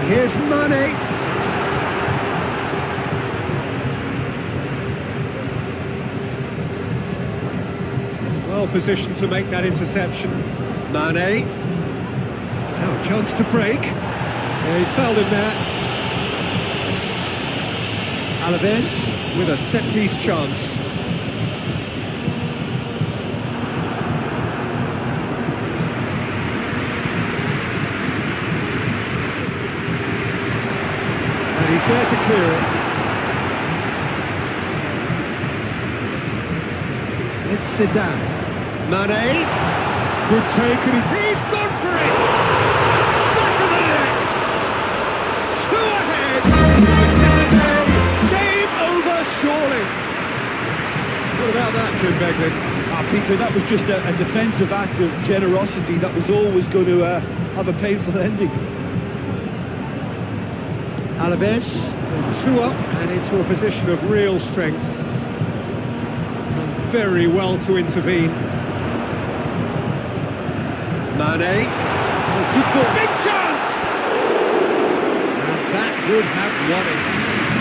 Here's Mane. Well positioned to make that interception. Mane. Now a chance to break. Yeah, he's fouled him there. Alaves with a set-piece chance. He's there to clear it. It's Zidane. Mane. Good take, and he's gone for it! Back of the net! Two ahead! Game over, surely! What about that, Jim Beglin? Peter, that was just a defensive act of generosity that was always going to have a painful ending. Alaves, 2 up and into a position of real strength. Done very well to intervene. Mane. Oh, good ball. Big chance! And that would have won it.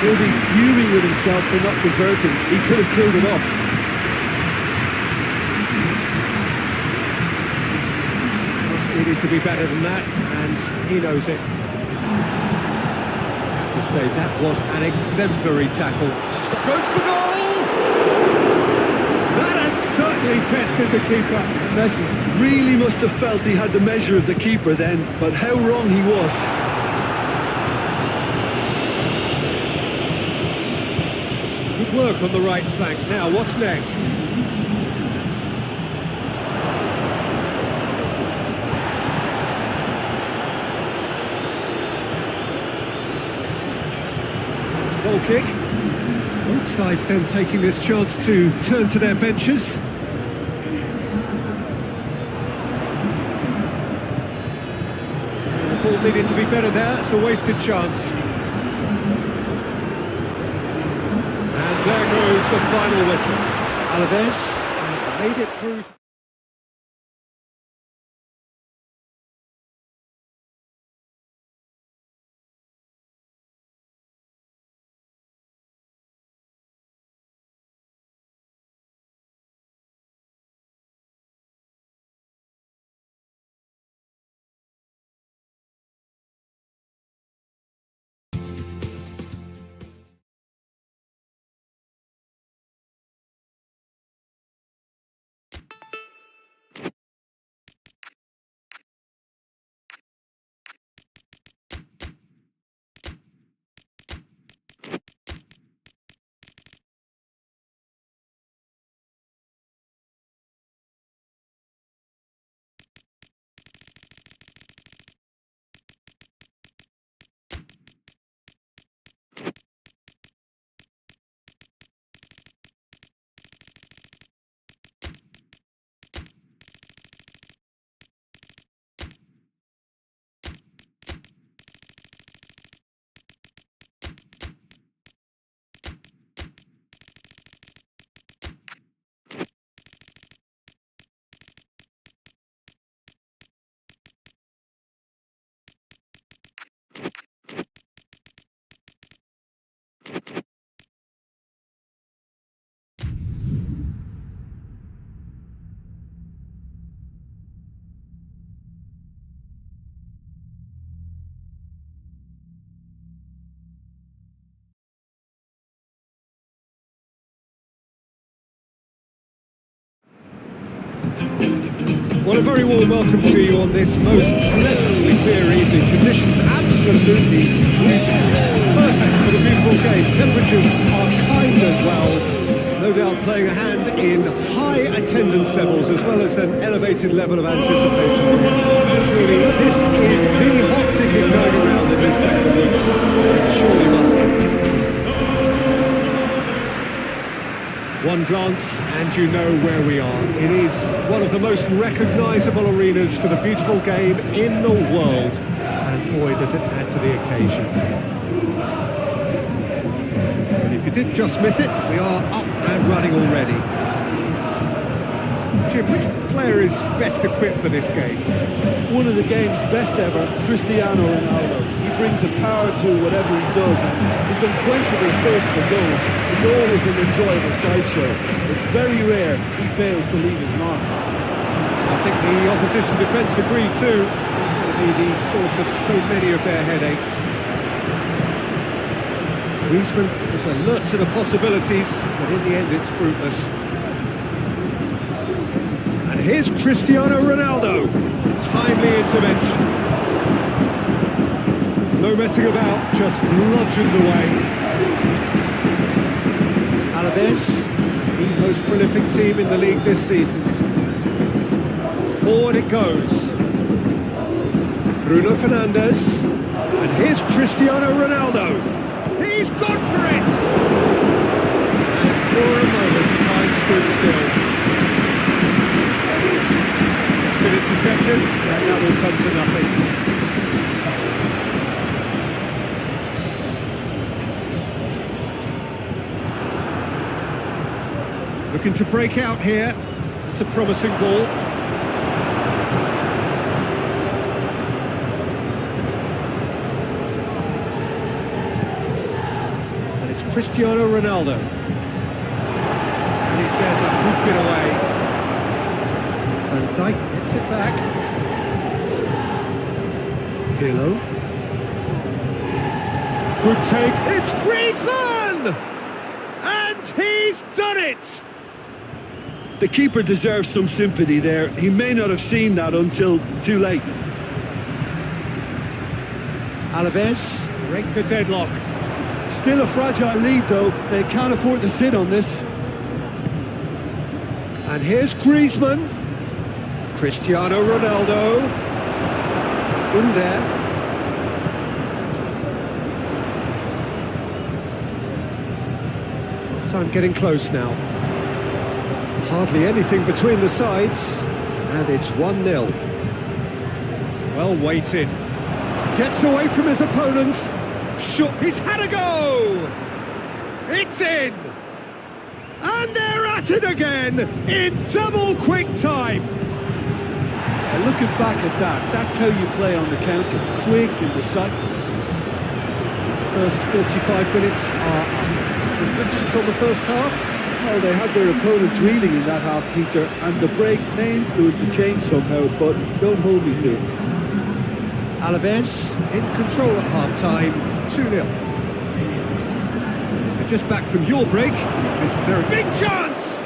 He'll be fuming with himself for not converting. He could have killed it off. Just needed to be better than that, and he knows it. I have to say, that was an exemplary tackle. Goes for goal! That has certainly tested the keeper. Messi really must have felt he had the measure of the keeper then, but how wrong he was. Good work on the right flank. Now, what's next? It's a goal kick. Both sides then taking this chance to turn to their benches. The ball needed to be better there. It's a wasted chance. There goes the final whistle. Alaves made it through. Well, a very warm welcome to you on this most pleasantly clear evening. Conditions absolutely perfect for the beautiful game. Temperatures are kind as well. No doubt playing a hand in high attendance levels as well as an elevated level of anticipation. Surely this is the hot ticket going around in this day of the week. It surely must be. One glance and you know where we are. It is one of the most recognisable arenas for the beautiful game in the world. And boy, does it add to the occasion. And if you did just miss it, we are up and running already. Jim, which player is best equipped for this game? One of the game's best ever, Cristiano Ronaldo. He brings the power to whatever he does, and his unquenchable thirst for goals is always an enjoyable sideshow. It's very rare he fails to leave his mark. I think the opposition defence agree too. He's going to be the source of so many of their headaches. Griezmann is alert to the possibilities, but in the end it's fruitless. And here's Cristiano Ronaldo. Timely intervention. No messing about, just bludgeoned away. Alaves, the most prolific team in the league this season. Forward it goes. Bruno Fernandes. And here's Cristiano Ronaldo. He's gone for it! And for a moment, time stood still. It's been intercepted, and that will come to nothing. Looking to break out here. It's a promising ball. And it's Cristiano Ronaldo. And he's there to hoof it away. Van Dijk hits it back. Pirlo. Good take. It's Griezmann! And he's done it! The keeper deserves some sympathy there. He may not have seen that until too late. Alaves break the deadlock. Still a fragile lead, though. They can't afford to sit on this. And here's Griezmann. Cristiano Ronaldo. Under. Time getting close now. Hardly anything between the sides, and it's 1-0. Well weighted. Gets away from his opponents. He's had a go! It's in! And they're at it again in double quick time. Looking back at that, that's how you play on the counter. Quick and decisive. The first 45 minutes are up. Reflections on the first half? Well, they had their opponents reeling in that half, Peter, and the break may influence a change somehow, but don't hold me to it. Alaves in control at half-time, 2-0. You're just back from your break. It's a very big chance!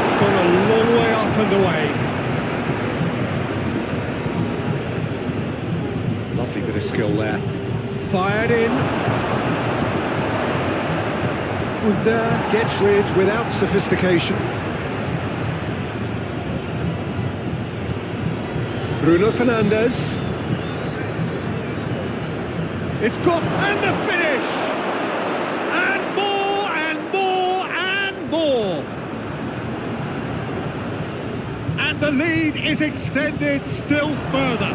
It's gone a long way up and away. Lovely bit of skill there. Fired in. Under gets rid without sophistication. Bruno Fernandes. It's got, and the finish! And more, and more, and more! And the lead is extended still further.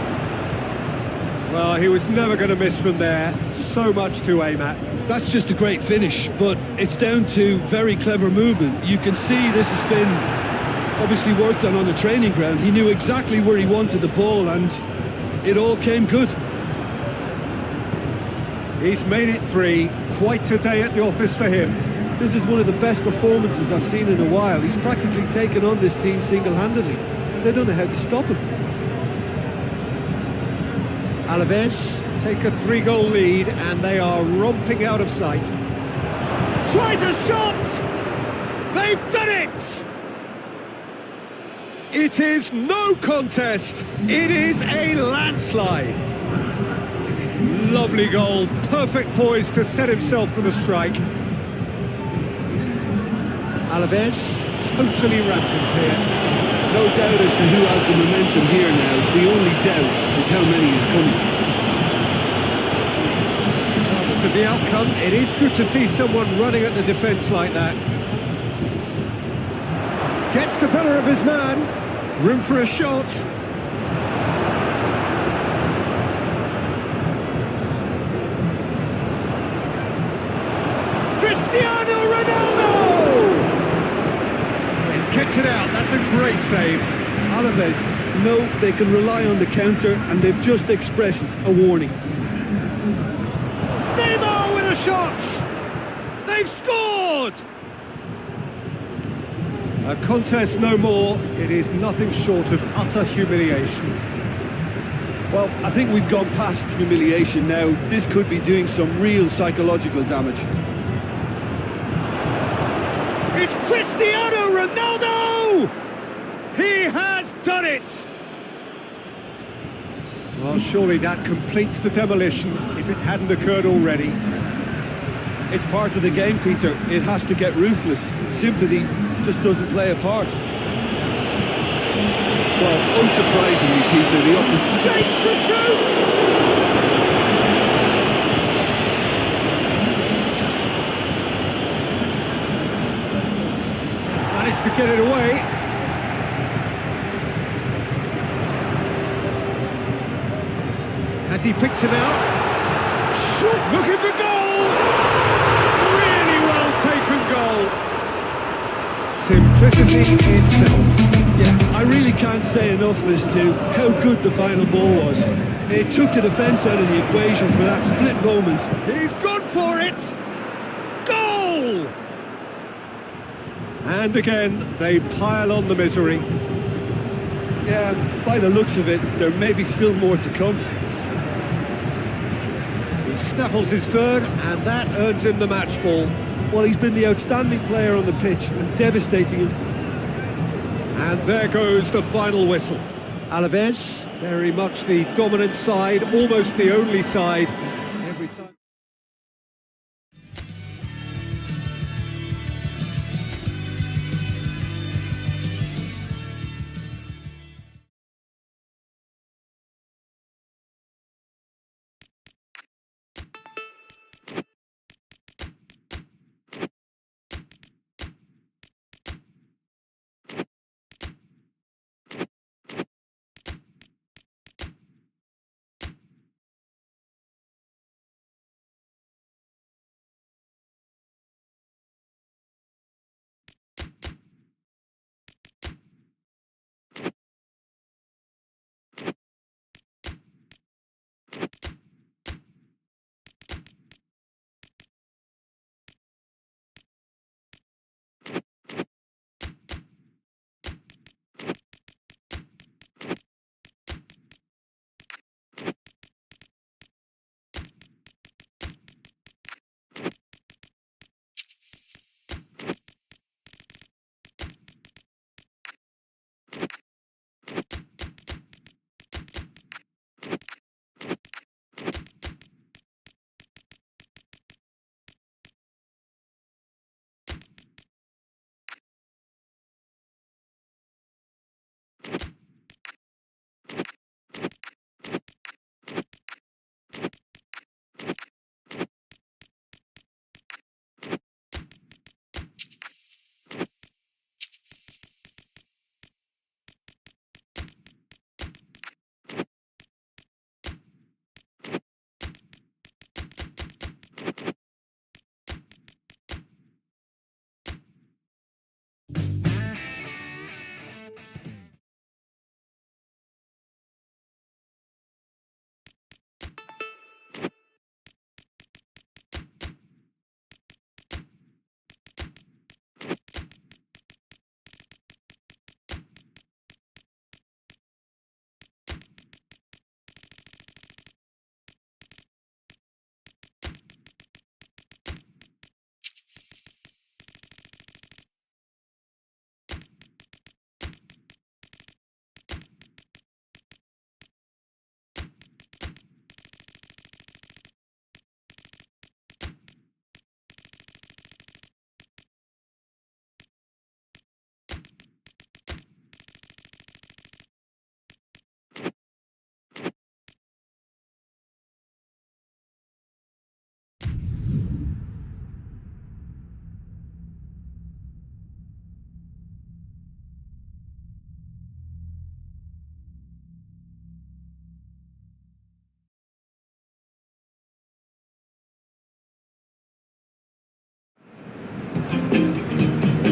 Well, he was never going to miss from there. So much to aim at. That's just a great finish, but it's down to very clever movement. You can see this has been obviously worked on the training ground. He knew exactly where he wanted the ball, and it all came good. He's made it 3. Quite a day at the office for him. This is one of the best performances I've seen in a while. He's practically taken on this team single-handedly, and they don't know how to stop him. Alaves take a 3-goal lead, and they are romping out of sight. Tries a shot! They've done it! It is no contest. It is a landslide. Lovely goal. Perfect poise to set himself for the strike. Alaves totally rampant here. No doubt as to who has the momentum here now. The only doubt is how many is coming. Regardless of the outcome, it is good to see someone running at the defence like that. Gets the better of his man. Room for a shot. Cristiano Ronaldo! He's kicked it out. That's a great save. Alaves know they can rely on the counter, and they've just expressed a warning. Neymar with a shot! They've scored! A contest no more. It is nothing short of utter humiliation. Well, I think we've gone past humiliation now. This could be doing some real psychological damage. It's Cristiano Ronaldo! He has done it! Well, surely that completes the demolition if it hadn't occurred already. It's part of the game, Peter. It has to get ruthless. Sympathy just doesn't play a part. Well, unsurprisingly, Peter, the opposition... Shapes to shoot! Managed to get it away. Has he picked him out? Look at the goal! Really well taken goal. Simplicity itself. Yeah, I really can't say enough as to how good the final ball was. It took the defence out of the equation for that split moment. He's gone for it! Goal! And again, they pile on the misery. Yeah, by the looks of it, there may be still more to come. He snaffles his third, and that earns him the match ball. Well, he's been the outstanding player on the pitch and devastating him. And there goes the final whistle. Alaves, very much the dominant side, almost the only side every time.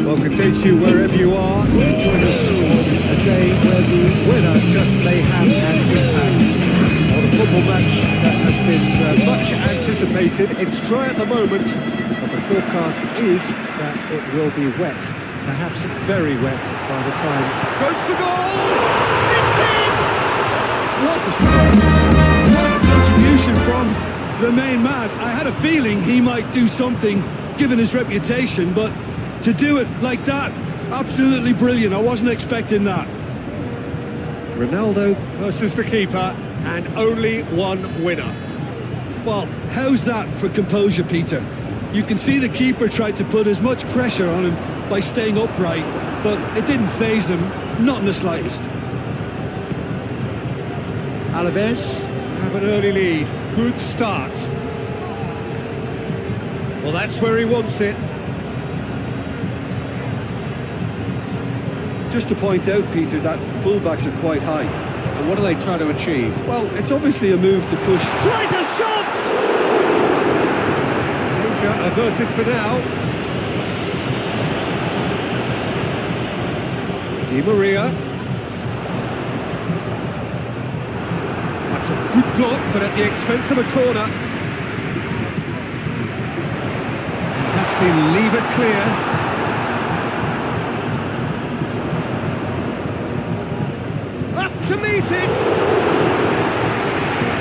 Well, good day to you wherever you are. Join us on a day where the winner just may have an impact on a football match that has been much anticipated. It's dry at the moment, but the forecast is that it will be wet, perhaps very wet by the time it goes for goal. It's in! What a start! What a contribution from the main man. I had a feeling he might do something, given his reputation, but to do it like that, absolutely brilliant. I wasn't expecting that. Ronaldo versus the keeper, and only one winner. Well, how's that for composure, Peter? You can see the keeper tried to put as much pressure on him by staying upright, but it didn't faze him, not in the slightest. Alaves have an early lead. Good start. Well, that's where he wants it. Just to point out, Peter, that the fullbacks are quite high. And what are they trying to achieve? Well, it's obviously a move to push. Tries a shot! Danger averted for now. Di Maria. That's a good block, but at the expense of a corner. And that's been levered clear. Up to meet it!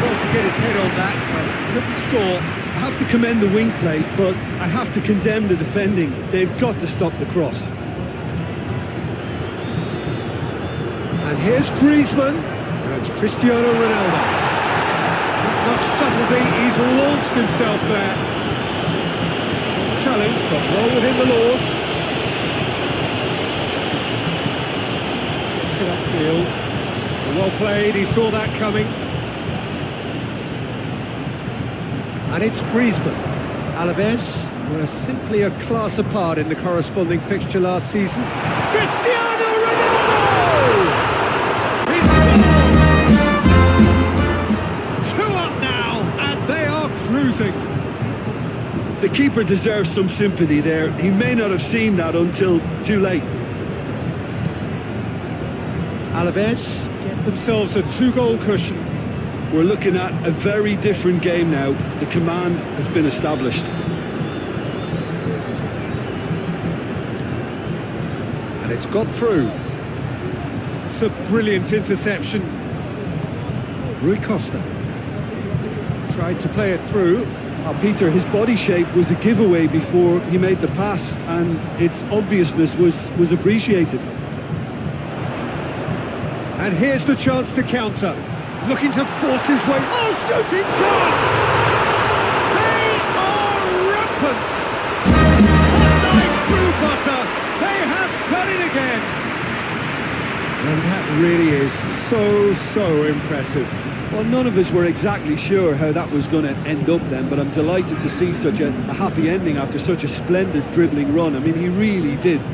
Well to get his head on that, but couldn't score. I have to commend the wing play, but I have to condemn the defending. They've got to stop the cross. And here's Griezmann, and it's Cristiano Ronaldo. Not much subtlety, he's launched himself there. Challenge, but well within the laws. Gets it upfield. Well played, he saw that coming. And it's Griezmann. Alaves were simply a class apart in the corresponding fixture last season. Cristiano Ronaldo! He's scored! 2 up now, and they are cruising. The keeper deserves some sympathy there. He may not have seen that until too late. Alaves get themselves a 2-goal cushion. We're looking at a very different game now. The command has been established. And it's got through. It's a brilliant interception. Rui Costa tried to play it through. Peter, his body shape was a giveaway before he made the pass, and its obviousness was appreciated. And here's the chance to counter. Looking to force his way. Oh, shooting chance! They are rampant! Like blue butter, they have done it again! And that really is so impressive. Well, none of us were exactly sure how that was going to end up then, but I'm delighted to see such a happy ending after such a splendid dribbling run. I mean, he really did. The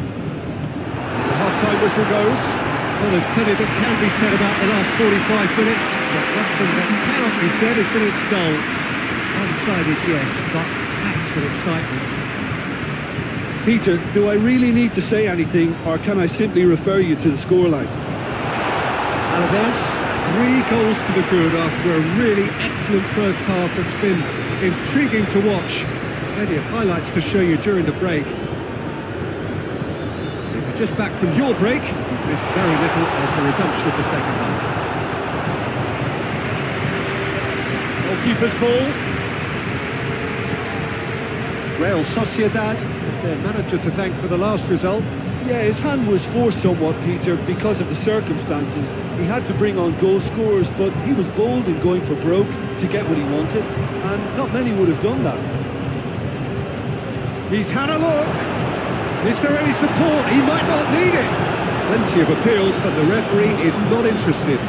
half-time whistle goes. Well, there's plenty that can be said about the last 45 minutes, but one thing that cannot be said is that it's dull. One-sided, yes, but packed with excitement. Peter, do I really need to say anything, or can I simply refer you to the scoreline? Alaves, 3 goals to the good after a really excellent first half that's been intriguing to watch. Plenty of highlights to show you during the break. If you're just back from your break, you've missed very little of the resumption of the second half. Goalkeeper's ball. Real Sociedad, with their manager to thank for the last result. Yeah, his hand was forced somewhat, Peter, because of the circumstances. He had to bring on goal scorers, but he was bold in going for broke to get what he wanted, and not many would have done that. He's had a look. Is there any support? He might not need it. Plenty of appeals, but the referee is not interested.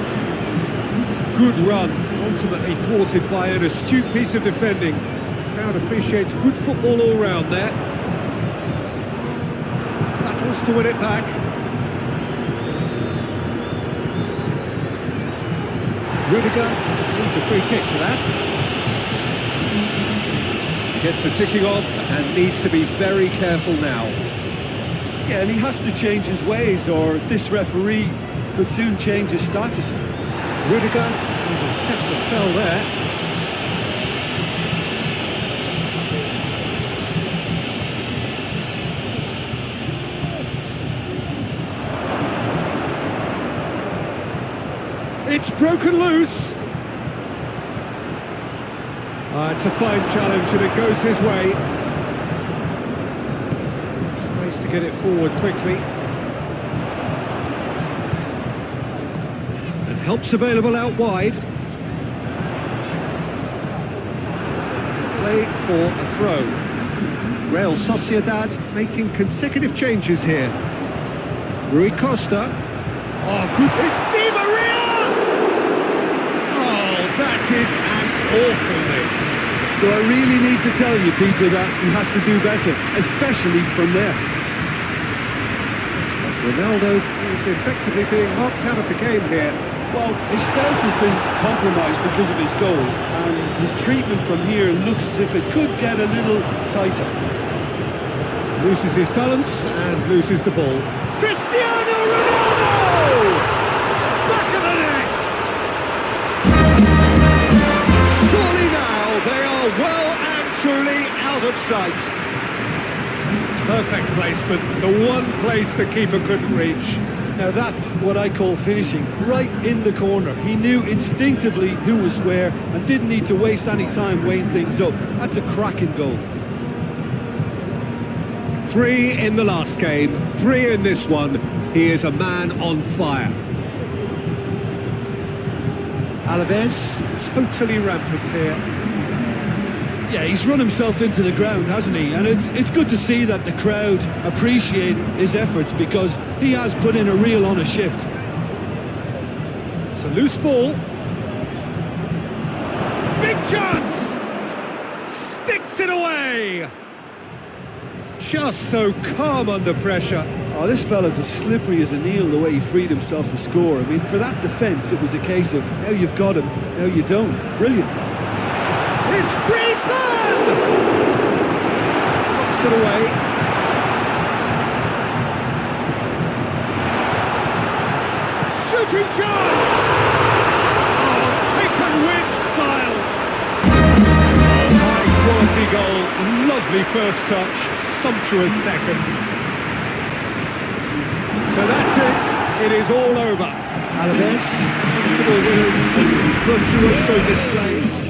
Good run, ultimately thwarted by an astute piece of defending. The crowd appreciates good football all round there. Battles to win it back. Rudiger seems a free kick for that. Gets the ticking off and needs to be very careful now. Yeah, and he has to change his ways, or this referee could soon change his status. Rudiger, definitely fell there. It's broken loose. It's a fine challenge and it goes his way. Tries to get it forward quickly. And help's available out wide. Play for a throw. Real Sociedad making consecutive changes here. Rui Costa. Oh, good. It's Di Maria! Oh, that is an awful miss. Do I really need to tell you, Peter, that he has to do better, especially from there? Ronaldo is effectively being marked out of the game here. Well, his stealth has been compromised because of his goal, and his treatment from here looks as if it could get a little tighter. Loses his balance and loses the ball. Cristiano Ronaldo! Well and truly out of sight. Perfect placement, the one place the keeper couldn't reach. Now that's what I call finishing, right in the corner. He knew instinctively who was where and didn't need to waste any time weighing things up. That's a cracking goal. 3 in the last game, 3 in this one. He is a man on fire. Alaves, totally rampant here. Yeah, he's run himself into the ground, hasn't he? And it's good to see that the crowd appreciate his efforts because he has put in a real honest shift. It's a loose ball. Big chance! Sticks it away! Just so calm under pressure. Oh, this fella's as slippery as an eel the way he freed himself to score. I mean, for that defence, it was a case of now you've got him, now you don't. Brilliant. It's Griezmann! Knocks it away. Shooting chance! Oh, taken with style. High quality goal, lovely first touch, sumptuous second. So that's it, it is all over. Alaves, comfortable winners, virtuoso display.